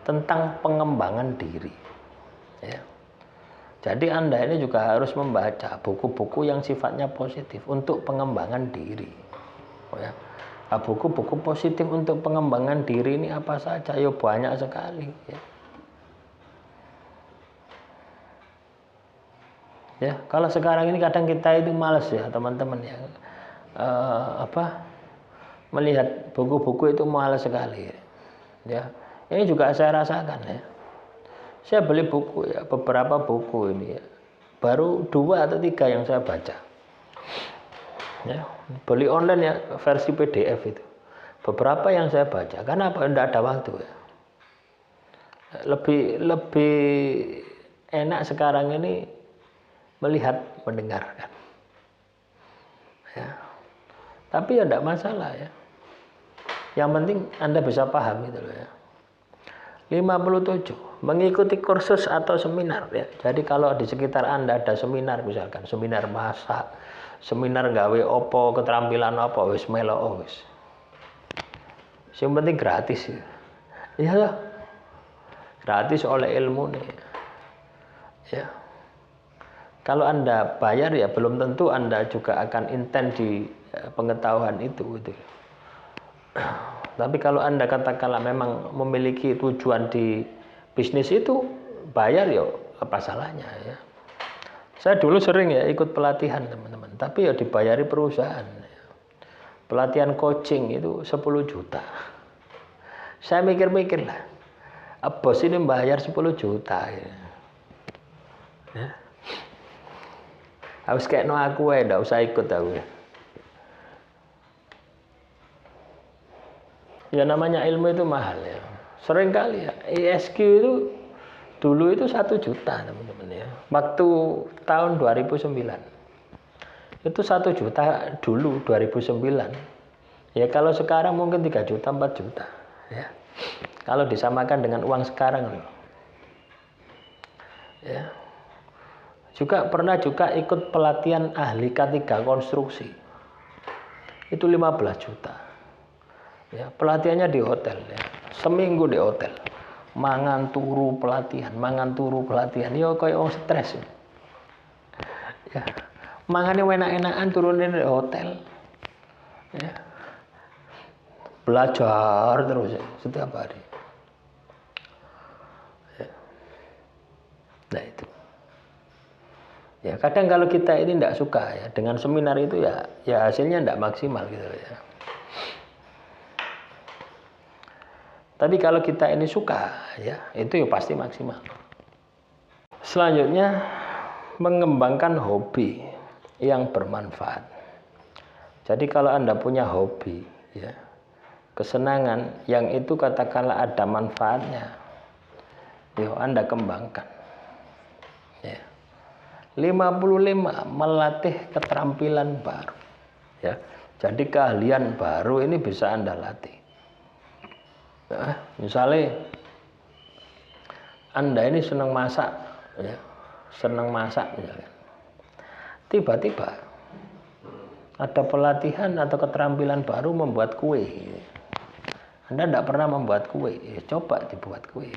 tentang pengembangan diri, ya. Jadi Anda ini juga harus membaca buku-buku yang sifatnya positif untuk pengembangan diri, ya. Buku-buku positif untuk pengembangan diri ini apa saja? Ya banyak sekali, ya. Ya, kalau sekarang ini kadang kita itu malas, ya teman-teman, ya. Melihat buku-buku itu malas sekali, ya. Ini juga saya rasakan, ya. Saya beli buku, ya, beberapa buku ini, ya, baru 2 atau 3 yang saya baca. Ya, beli online, ya, versi PDF itu. Beberapa yang saya baca, karena apa? Tidak ada waktu, ya. Lebih enak sekarang ini melihat, mendengarkan, ya. Tapi ya tidak masalah, ya. Yang penting Anda bisa paham itu loh, ya. 57. Mengikuti kursus atau seminar ya. Jadi kalau di sekitar Anda ada seminar, misalkan seminar masak, seminar gawe opo, keterampilan opo, wis melo wis. Yang penting gratis ya. Iya loh. Gratis oleh ilmu nih. Ya. Kalau Anda bayar ya belum tentu Anda juga akan intens di pengetahuan itu gitu. Tapi kalau Anda katakanlah memang memiliki tujuan di bisnis itu, bayar ya apa salahnya ya. Saya dulu sering ya ikut pelatihan teman-teman, tapi ya dibayari perusahaan. Pelatihan coaching itu 10 juta. Saya mikir-mikir lah, bos ini bayar 10 juta ya. Harus kayak no aku ya, nggak usah ikut aku ya. Ya namanya ilmu itu mahal ya. Sering kali ya, ISQ itu dulu itu 1 juta teman-teman ya. Waktu tahun 2009 itu 1 juta dulu 2009. Ya kalau sekarang mungkin 3 juta 4 juta ya. Kalau disamakan dengan uang sekarang loh. Ya. Juga pernah ikut pelatihan ahli K3 konstruksi. Itu 15 juta. Ya, pelatihannya di hotel ya. Seminggu di hotel. Mangan turu pelatihan. Ya kayak orang stres. Ya. Mangannya enak-enakan turunin di hotel. Ya. Belajar terus ya, setiap hari. Ya. Nah itu. Ya kadang kalau kita ini tidak suka ya dengan seminar itu ya hasilnya tidak maksimal gitu ya. Tapi kalau kita ini suka ya itu ya pasti maksimal. Selanjutnya mengembangkan hobi yang bermanfaat. Jadi kalau Anda punya hobi ya, kesenangan yang itu katakanlah ada manfaatnya, ya Anda kembangkan. Ya. 55 melatih keterampilan baru. Ya. Jadi keahlian baru ini bisa Anda latih. Ya, misalnya Anda ini senang masak, ya, misalkan. Tiba-tiba ada pelatihan atau keterampilan baru membuat kue. Anda tidak pernah membuat kue, ya, coba dibuat kue.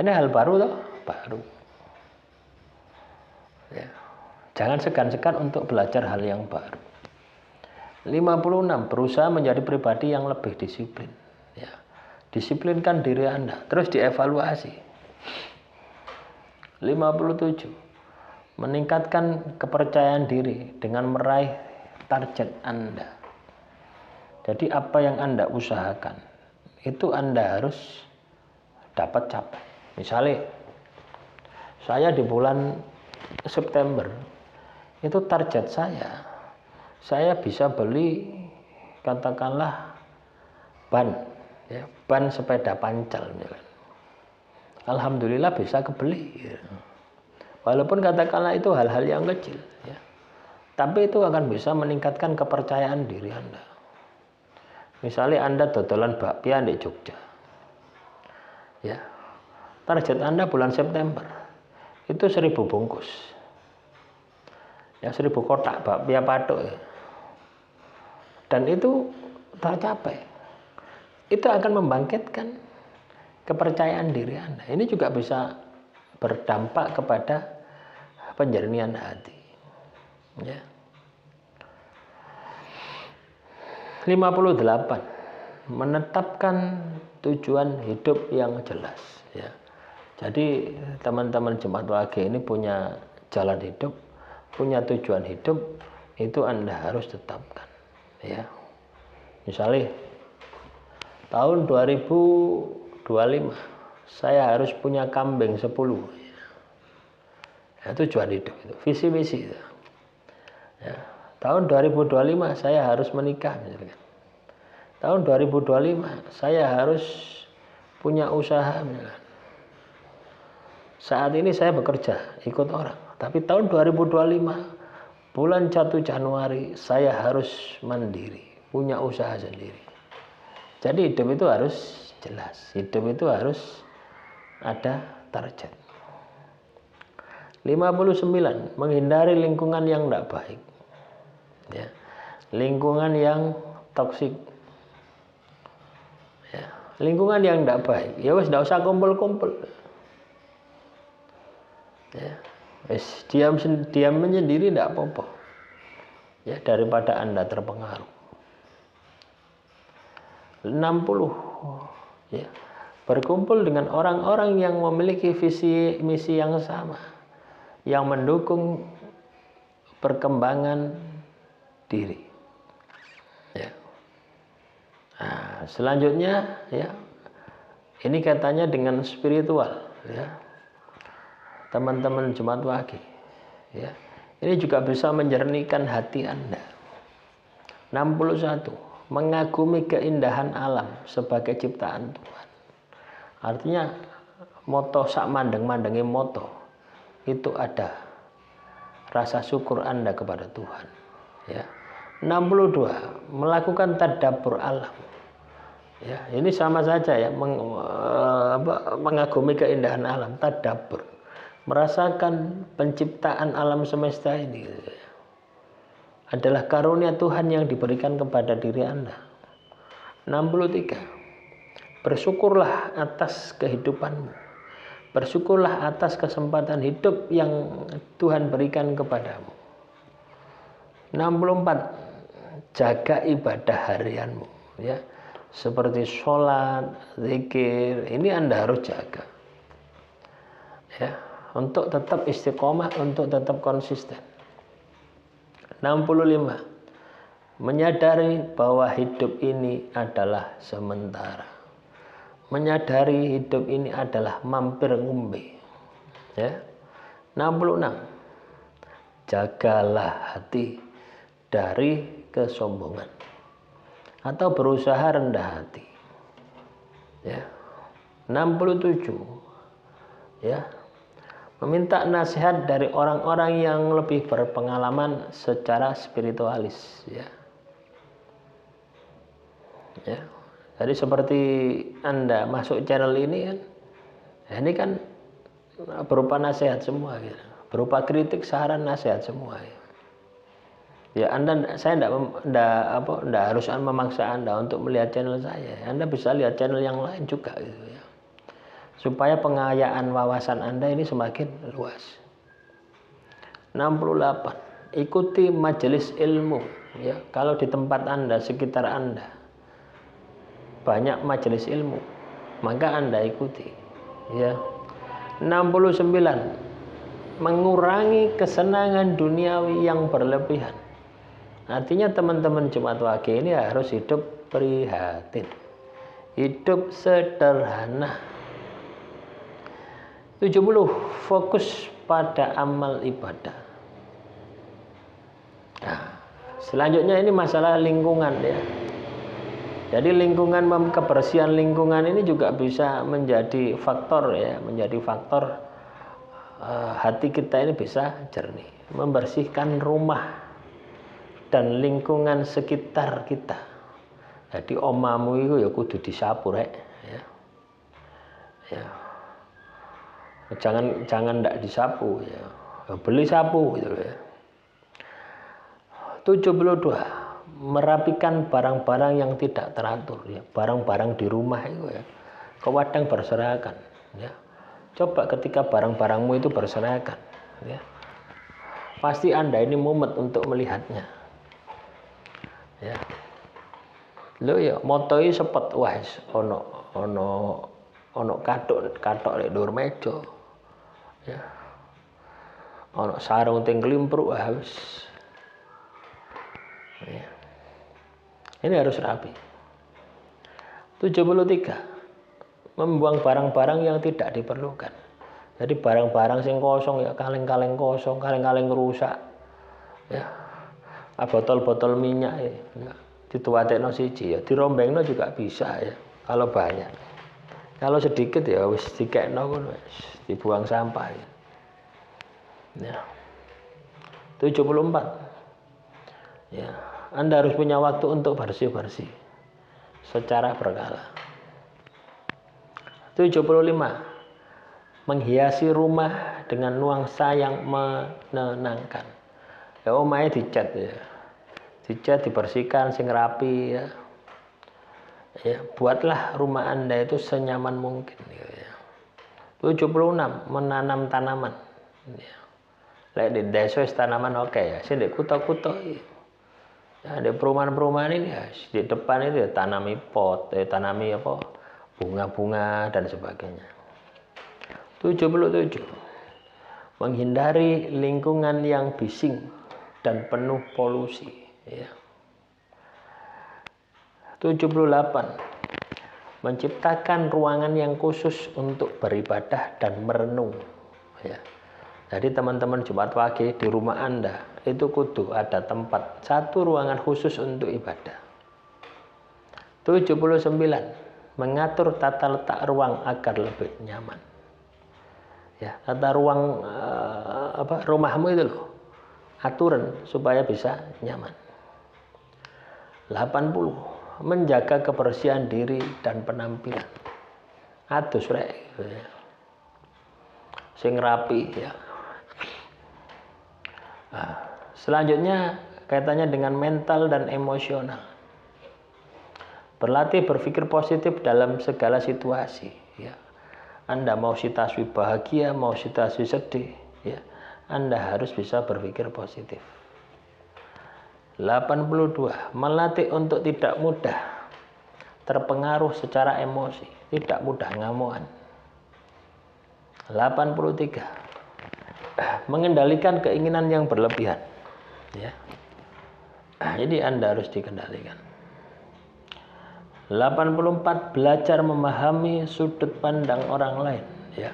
Ini hal baru toh, baru. Ya. Jangan segan-segan untuk belajar hal yang baru. 56 berusaha menjadi pribadi yang lebih disiplin. Ya. Disiplinkan diri Anda, terus dievaluasi. 57 meningkatkan kepercayaan diri dengan meraih target Anda. Jadi apa yang Anda usahakan itu Anda harus dapat capai. Misalnya saya di bulan September itu target saya bisa beli katakanlah ban sepeda pancal misalkan. Alhamdulillah bisa kebeli ya. Walaupun katakanlah itu hal-hal yang kecil ya. Tapi itu akan bisa meningkatkan kepercayaan diri Anda. Misalnya Anda dodolan bakpia di Jogja ya, target Anda bulan September itu 1000 bungkus ya, 1000 kotak bakpia patok ya. Dan itu tercapai, itu akan membangkitkan kepercayaan diri Anda. Ini juga bisa berdampak kepada penjernihan hati. Ya. 58 menetapkan tujuan hidup yang jelas. Ya. Jadi teman-teman Jemaat Wage ini punya jalan hidup, punya tujuan hidup, itu Anda harus tetapkan. Ya, misalnya tahun 2025 saya harus punya kambing 10. Ya, tujuan hidup itu, visi misi itu. Ya, tahun 2025 saya harus menikah misalkan. Tahun 2025 saya harus punya usaha misalkan. Saat ini saya bekerja ikut orang, tapi tahun 2025 bulan 1 Januari saya harus mandiri, punya usaha sendiri. Jadi hidup itu harus jelas. Hidup itu harus ada target. 59. Menghindari lingkungan yang tidak baik. Ya. Lingkungan yang toksik. Ya. Lingkungan yang tidak baik, ya wes tidak usah kumpul-kumpul. Ya. Wes diam menyendiri tidak apa-apa. Ya, daripada Anda terpengaruh. 60. Ya. Berkumpul dengan orang-orang yang memiliki visi misi yang sama, yang mendukung perkembangan diri. Ya. Nah, selanjutnya ya, ini katanya dengan spiritual ya. Teman-teman Jumat Wage ya. Ini juga bisa menjernihkan hati Anda. 61. Mengagumi keindahan alam sebagai ciptaan Tuhan. Artinya moto sak mandeng-mandengi moto itu ada rasa syukur Anda kepada Tuhan ya. 62. Melakukan tadabbur alam. Ya, ini sama saja ya, mengagumi keindahan alam, tadabbur. Merasakan penciptaan alam semesta ini gitu ya, adalah karunia Tuhan yang diberikan kepada diri Anda. 63. Bersyukurlah atas kehidupanmu. Bersyukurlah atas kesempatan hidup yang Tuhan berikan kepadamu. 64. Jaga ibadah harianmu ya. Seperti sholat, zikir, ini Anda harus jaga. Ya, untuk tetap istiqomah, untuk tetap konsisten. 65. Menyadari bahwa hidup ini adalah sementara. Menyadari hidup ini adalah mampir ngumbe. Ya. 66. Jagalah hati dari kesombongan atau berusaha rendah hati. Ya. 67. Ya. Meminta nasihat dari orang-orang yang lebih berpengalaman secara spiritualis ya. Ya. Jadi seperti Anda masuk channel ini kan, ya ini kan berupa nasihat semua gitu. Berupa kritik, saran, nasihat semua ya. Ya saya tidak harus memaksa Anda untuk melihat channel saya. Anda bisa lihat channel yang lain juga gitu ya. Supaya pengayaan wawasan Anda ini semakin luas. 68. Ikuti majelis ilmu ya. Kalau di tempat Anda, sekitar Anda banyak majelis ilmu, maka Anda ikuti ya. 69. Mengurangi kesenangan duniawi yang berlebihan. Artinya teman-teman Jumat Wage ini harus hidup prihatin, hidup sederhana. 70. Fokus pada amal ibadah. Nah, selanjutnya ini masalah lingkungan ya. Jadi lingkungan, kebersihan lingkungan ini juga bisa menjadi faktor ya, menjadi faktor hati kita ini bisa jernih. Membersihkan rumah dan lingkungan sekitar kita. Jadi omamu itu ya kudu disapu rek ya. Ya. Jangan ndak disapu ya. Beli sapu gitu ya. 72. Merapikan barang-barang yang tidak teratur ya. Barang-barang di rumah itu ya. Kadang berserakan ya. Coba ketika barang-barangmu itu berserakan ya. Pasti Anda ini mumet untuk melihatnya. Ya. Lho ya motoi sepet wis ono kathok lek dhuwur meja. Ya. Ono sarung ting klimpruk wis. Ya. Ini harus rapi. 73. Membuang barang-barang yang tidak diperlukan. Jadi barang-barang sing kosong ya kaleng-kaleng kosong, kaleng-kaleng rusak. Ya. Botol-botol minyak ya. Dituatekno siji ya, dirombengno juga bisa ya. Kalau banyak. Kalau sedikit ya wis dikekno ngono wis dibuang sampah ya. Ya. 74. Ya, Anda harus punya waktu untuk bersih-bersih secara berkala. 75. Menghiasi rumah dengan nuansa yang menenangkan. Ya omahe dicat ya. Dicat, dibersihkan sing rapi ya. Ya, buatlah rumah Anda itu senyaman mungkin ya. 76. Menanam tanaman. Ya. Lek di desa tanaman oke ya. Sing di kutha-kutha ya, di perumahan-perumahan ini ya, di depan itu ya tanami pot, tanami apa? Bunga-bunga dan sebagainya. 77. Menghindari lingkungan yang bising dan penuh polusi ya. 78. Menciptakan ruangan yang khusus untuk beribadah dan merenung ya. Jadi teman-teman Jumat pagi di rumah Anda itu kudu ada tempat satu ruangan khusus untuk ibadah. 79. Mengatur tata letak ruang agar lebih nyaman. Ya, tata ruang rumahmu itu loh. Aturan supaya bisa nyaman. 80. Menjaga kebersihan diri dan penampilan. Adus rek ya. Sing rapi ya. Nah, selanjutnya kaitannya dengan mental dan emosional. Berlatih berpikir positif dalam segala situasi ya. Anda mau situasi bahagia, mau situasi sedih ya. Anda harus bisa berpikir positif. 82. Melatih untuk tidak mudah terpengaruh secara emosi, tidak mudah ngamuan. 83. Mengendalikan keinginan yang berlebihan ya. Ini Anda harus dikendalikan. 84. Belajar memahami sudut pandang orang lain ya.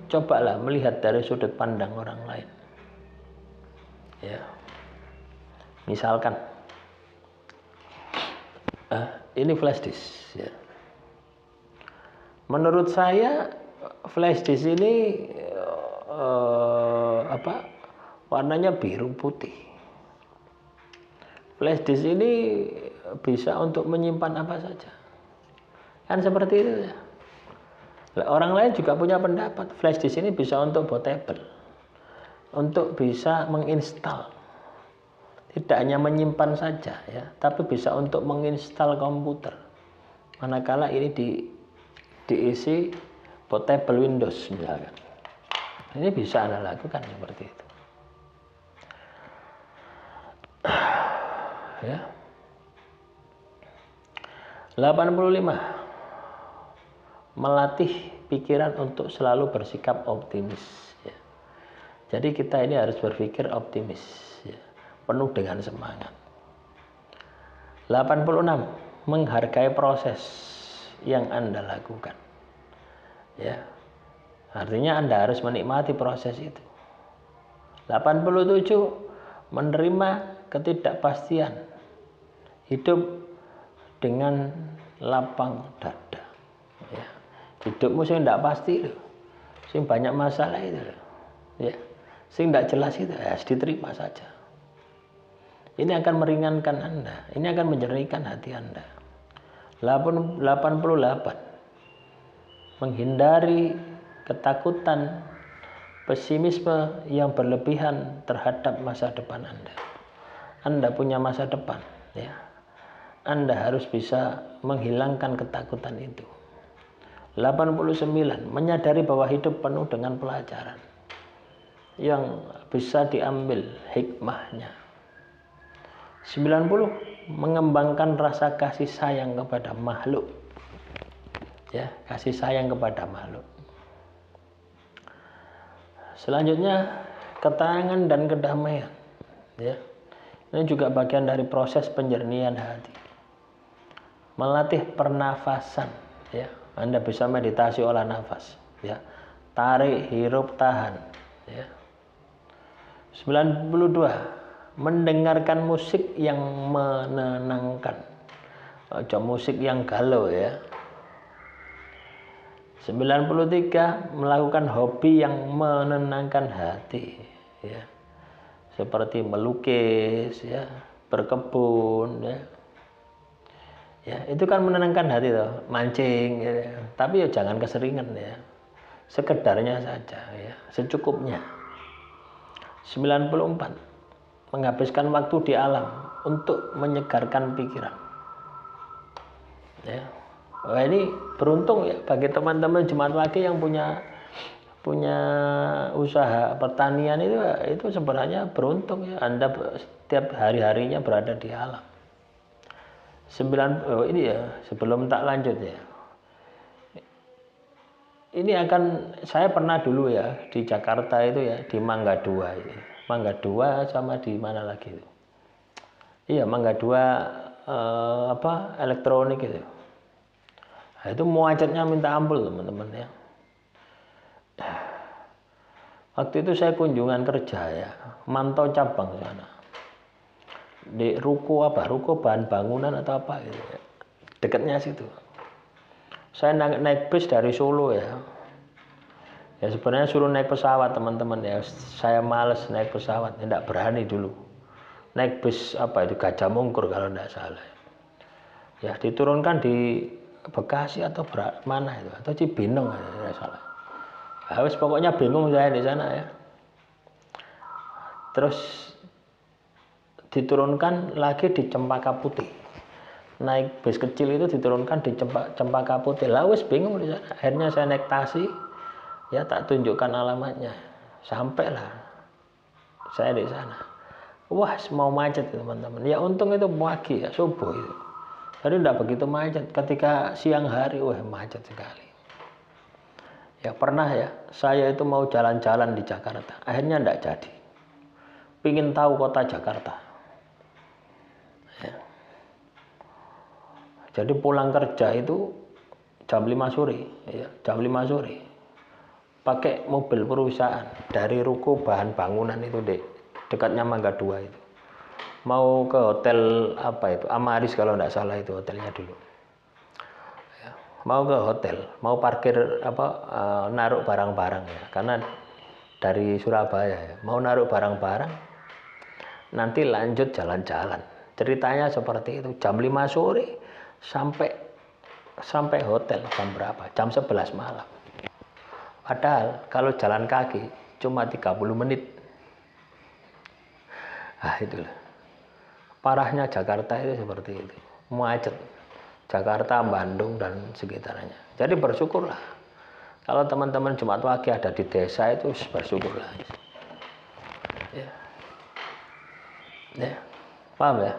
Cobalah melihat dari sudut pandang orang lain ya. Misalkan ini flash disk ya. Menurut saya flash disk ini warnanya biru putih. Flash disk ini bisa untuk menyimpan apa saja. Kan seperti itu ya. Orang lain juga punya pendapat. Flash disk ini bisa untuk bootable, untuk bisa menginstal. Tidak hanya menyimpan saja ya, tapi bisa untuk menginstal komputer. Manakala ini diisi bootable Windows misalkan. Ini bisa Anda lakukan seperti itu. Ya. 85. Melatih pikiran untuk selalu bersikap optimis ya. Jadi kita ini harus berpikir optimis ya, penuh dengan semangat. 86. Menghargai proses yang Anda lakukan ya. Artinya Anda harus menikmati proses itu. 87. Menerima ketidakpastian, hidup dengan lapang dada ya. Hidupmu sing tidak pasti loh, sing banyak masalah itu loh ya, sing tidak jelas itu ya, diterima saja. Ini akan meringankan Anda, ini akan menjernihkan hati Anda. 88. Menghindari ketakutan, pesimisme yang berlebihan terhadap masa depan Anda. Anda punya masa depan ya. Anda harus bisa menghilangkan ketakutan itu. 89. Menyadari bahwa hidup penuh dengan pelajaran yang bisa diambil hikmahnya. 90. Mengembangkan rasa kasih sayang kepada makhluk ya, kasih sayang kepada makhluk. Selanjutnya ketenangan dan kedamaian ya. Ini juga bagian dari proses penjernihan hati. Melatih pernafasan ya. Anda bisa meditasi olah nafas ya. Tarik, hirup, tahan ya. 92. Mendengarkan musik yang menenangkan. Ojo musik yang galau ya. 93. Melakukan hobi yang menenangkan hati ya. Seperti melukis ya, berkebun ya. Ya, itu kan menenangkan hati toh, mancing ya. Tapi ya jangan keseringan ya. Sekedarnya saja ya, secukupnya. 94. Menghabiskan waktu di alam untuk menyegarkan pikiran. Ya. Wah, ini beruntung ya bagi teman-teman Jemaat Wage yang punya usaha pertanian itu sebenarnya beruntung ya. Anda setiap hari-harinya berada di alam. Ini ya, sebelum tak lanjut ya. Ini saya pernah dulu ya di Jakarta itu ya, di Mangga 2 ya. Mangga 2 sama di mana lagi itu. Iya, Mangga 2 elektronik itu. Nah, itu macetnya minta ampun teman-teman ya. Waktu itu saya kunjungan kerja ya, mantau cabang sana. Di ruko bahan bangunan atau apa gitu ya. Dekatnya situ. Saya naik bis dari Solo ya. Ya sebenarnya suruh naik pesawat teman-teman ya. Saya males naik pesawat, tidak berani dulu. Naik bis Gajah Mungkur kalau tidak salah. Ya diturunkan di Bekasi atau mana itu atau Cibinong tidak salah. Habis pokoknya bingung saya di sana ya. Terus diturunkan lagi di Cempaka Putih. Naik bis kecil itu diturunkan di Cempaka Putih. Lah wis bingung di sana. Akhirnya saya naik taksi. Ya tak tunjukkan alamatnya. Sampailah saya di sana. Wah, mau macet teman-teman. Ya untung itu pagi ya, subuh itu. Jadi tidak begitu macet. Ketika siang hari, wah macet sekali. Ya pernah ya, saya itu mau jalan-jalan di Jakarta. Akhirnya tidak jadi. Pingin tahu kota Jakarta. Ya. Jadi pulang kerja itu jam 5 sore. Ya, jam 5 sore. Pakai mobil perusahaan. Dari ruko bahan bangunan itu dekatnya Mangga 2 itu. Mau ke hotel Amaris kalau tidak salah itu hotelnya dulu. Ya, mau ke hotel. Mau parkir naruh barang-barang ya. Karena dari Surabaya ya. Mau naruh barang-barang. Nanti lanjut jalan-jalan. Ceritanya seperti itu. Jam 5 sore sampai hotel jam berapa? Jam 11 malam. Padahal kalau jalan kaki cuma 30 menit. Ah itulah. Parahnya Jakarta itu seperti itu. Macet. Jakarta, Bandung dan sekitarnya. Jadi bersyukurlah. Kalau teman-teman Jemaat Wage ada di desa itu bersyukurlah. Ya. Ya, paham ya?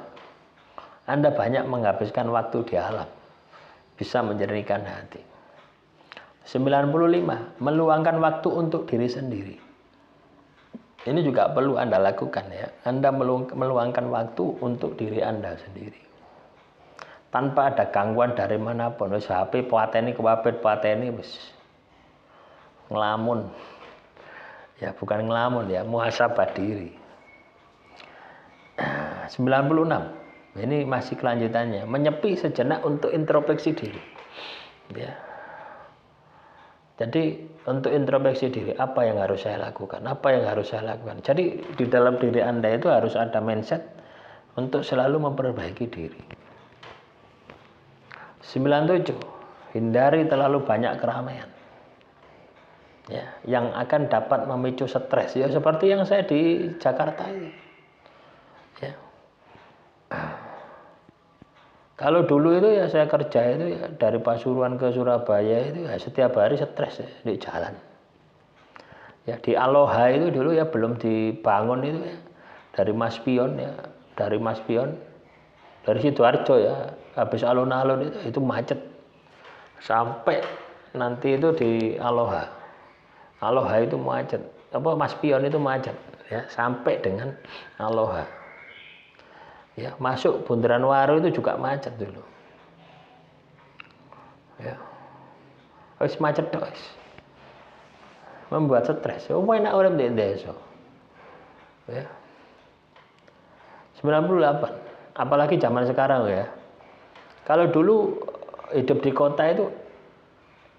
Anda banyak menghabiskan waktu di alam, bisa menjernihkan hati. 95, meluangkan waktu untuk diri sendiri. Ini juga perlu Anda lakukan ya. Anda meluangkan waktu untuk diri Anda sendiri. Tanpa ada gangguan dari manapun. HP pateni wis ngelamun. Ya bukan ngelamun ya, muhasabah diri. 96. Ini masih kelanjutannya. Menyepi sejenak untuk introspeksi diri. Ya. Jadi untuk introspeksi diri, apa yang harus saya lakukan? Apa yang harus saya lakukan? Jadi di dalam diri Anda itu harus ada mindset untuk selalu memperbaiki diri. 97. Hindari terlalu banyak keramaian. Ya, yang akan dapat memicu stres. Ya seperti yang saya di Jakarta ini. Ya. Kalau dulu itu ya saya kerja itu ya dari Pasuruan ke Surabaya itu ya setiap hari stres ya, di jalan. Ya di Aloha itu dulu ya belum dibangun itu ya dari Mas Pion dari Sidoarjo ya habis alun-alun itu macet sampai nanti itu di Aloha itu macet Mas Pion itu macet ya sampai dengan Aloha. Ya, masuk Bundaran Waru itu juga macet dulu. Ya. Wis macet guys. Membuat stres. Oh, enak urip di desa. Ya. 98. Apalagi zaman sekarang ya. Kalau dulu hidup di kota itu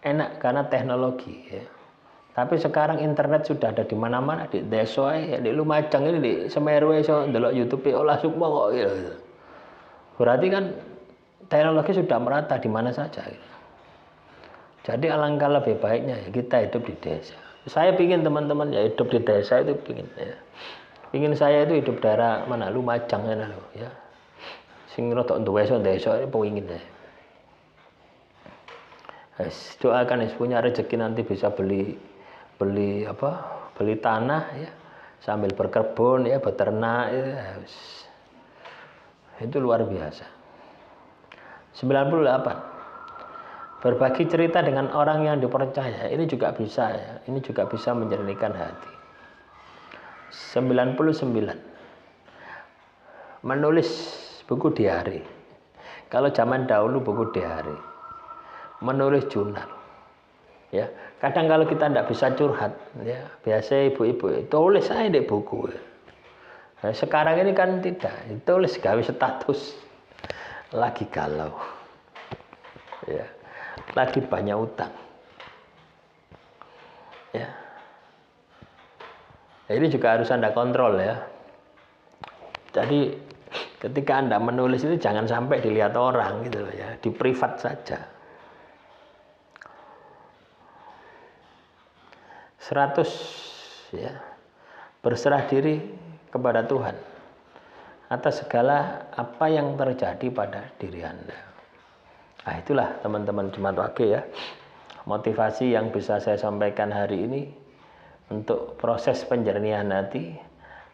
enak karena teknologi ya. Tapi sekarang internet sudah ada di mana-mana, di desa ya, di Lumajang ini di Semeru iso ndelok YouTube olah sukma kok gitu. Berarti kan teknologi sudah merata di mana saja. Jadi alangkah lebih baiknya ya kita hidup di desa. Saya pingin teman-teman ya hidup di desa itu pingin ya. Pingin saya itu hidup daerah mana Lumajang ya. Sing rodok duwe desa ini pengin ya. Doakan punya rezeki nanti bisa beli tanah ya, sambil berkebun ya, beternak ya. Itu luar biasa. 98. Berbagi cerita dengan orang yang dipercaya ini juga bisa ya, ini juga bisa menjernihkan hati. 99. Menulis buku diari. Kalau zaman dahulu buku diari, menulis jurnal. Ya, kadang kalau kita tidak bisa curhat, ya biasa ibu-ibu tulis aja di buku. Ya. Nah, sekarang ini kan tidak, tulis gawe status, lagi galau, ya, lagi banyak utang, ya. Ini juga harus Anda kontrol ya. Jadi ketika Anda menulis itu jangan sampai dilihat orang gitu loh ya, di privat saja. 100 ya, berserah diri kepada Tuhan atas segala apa yang terjadi pada diri Anda. Nah, itulah teman-teman Jumat Wage ya, motivasi yang bisa saya sampaikan hari ini untuk proses penjernihan hati.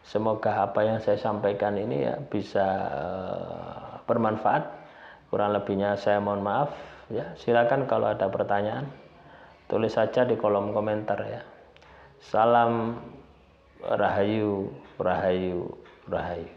Semoga apa yang saya sampaikan ini ya bisa bermanfaat. Kurang lebihnya saya mohon maaf ya. Silakan kalau ada pertanyaan tulis saja di kolom komentar ya. Salam Rahayu, Rahayu, Rahayu.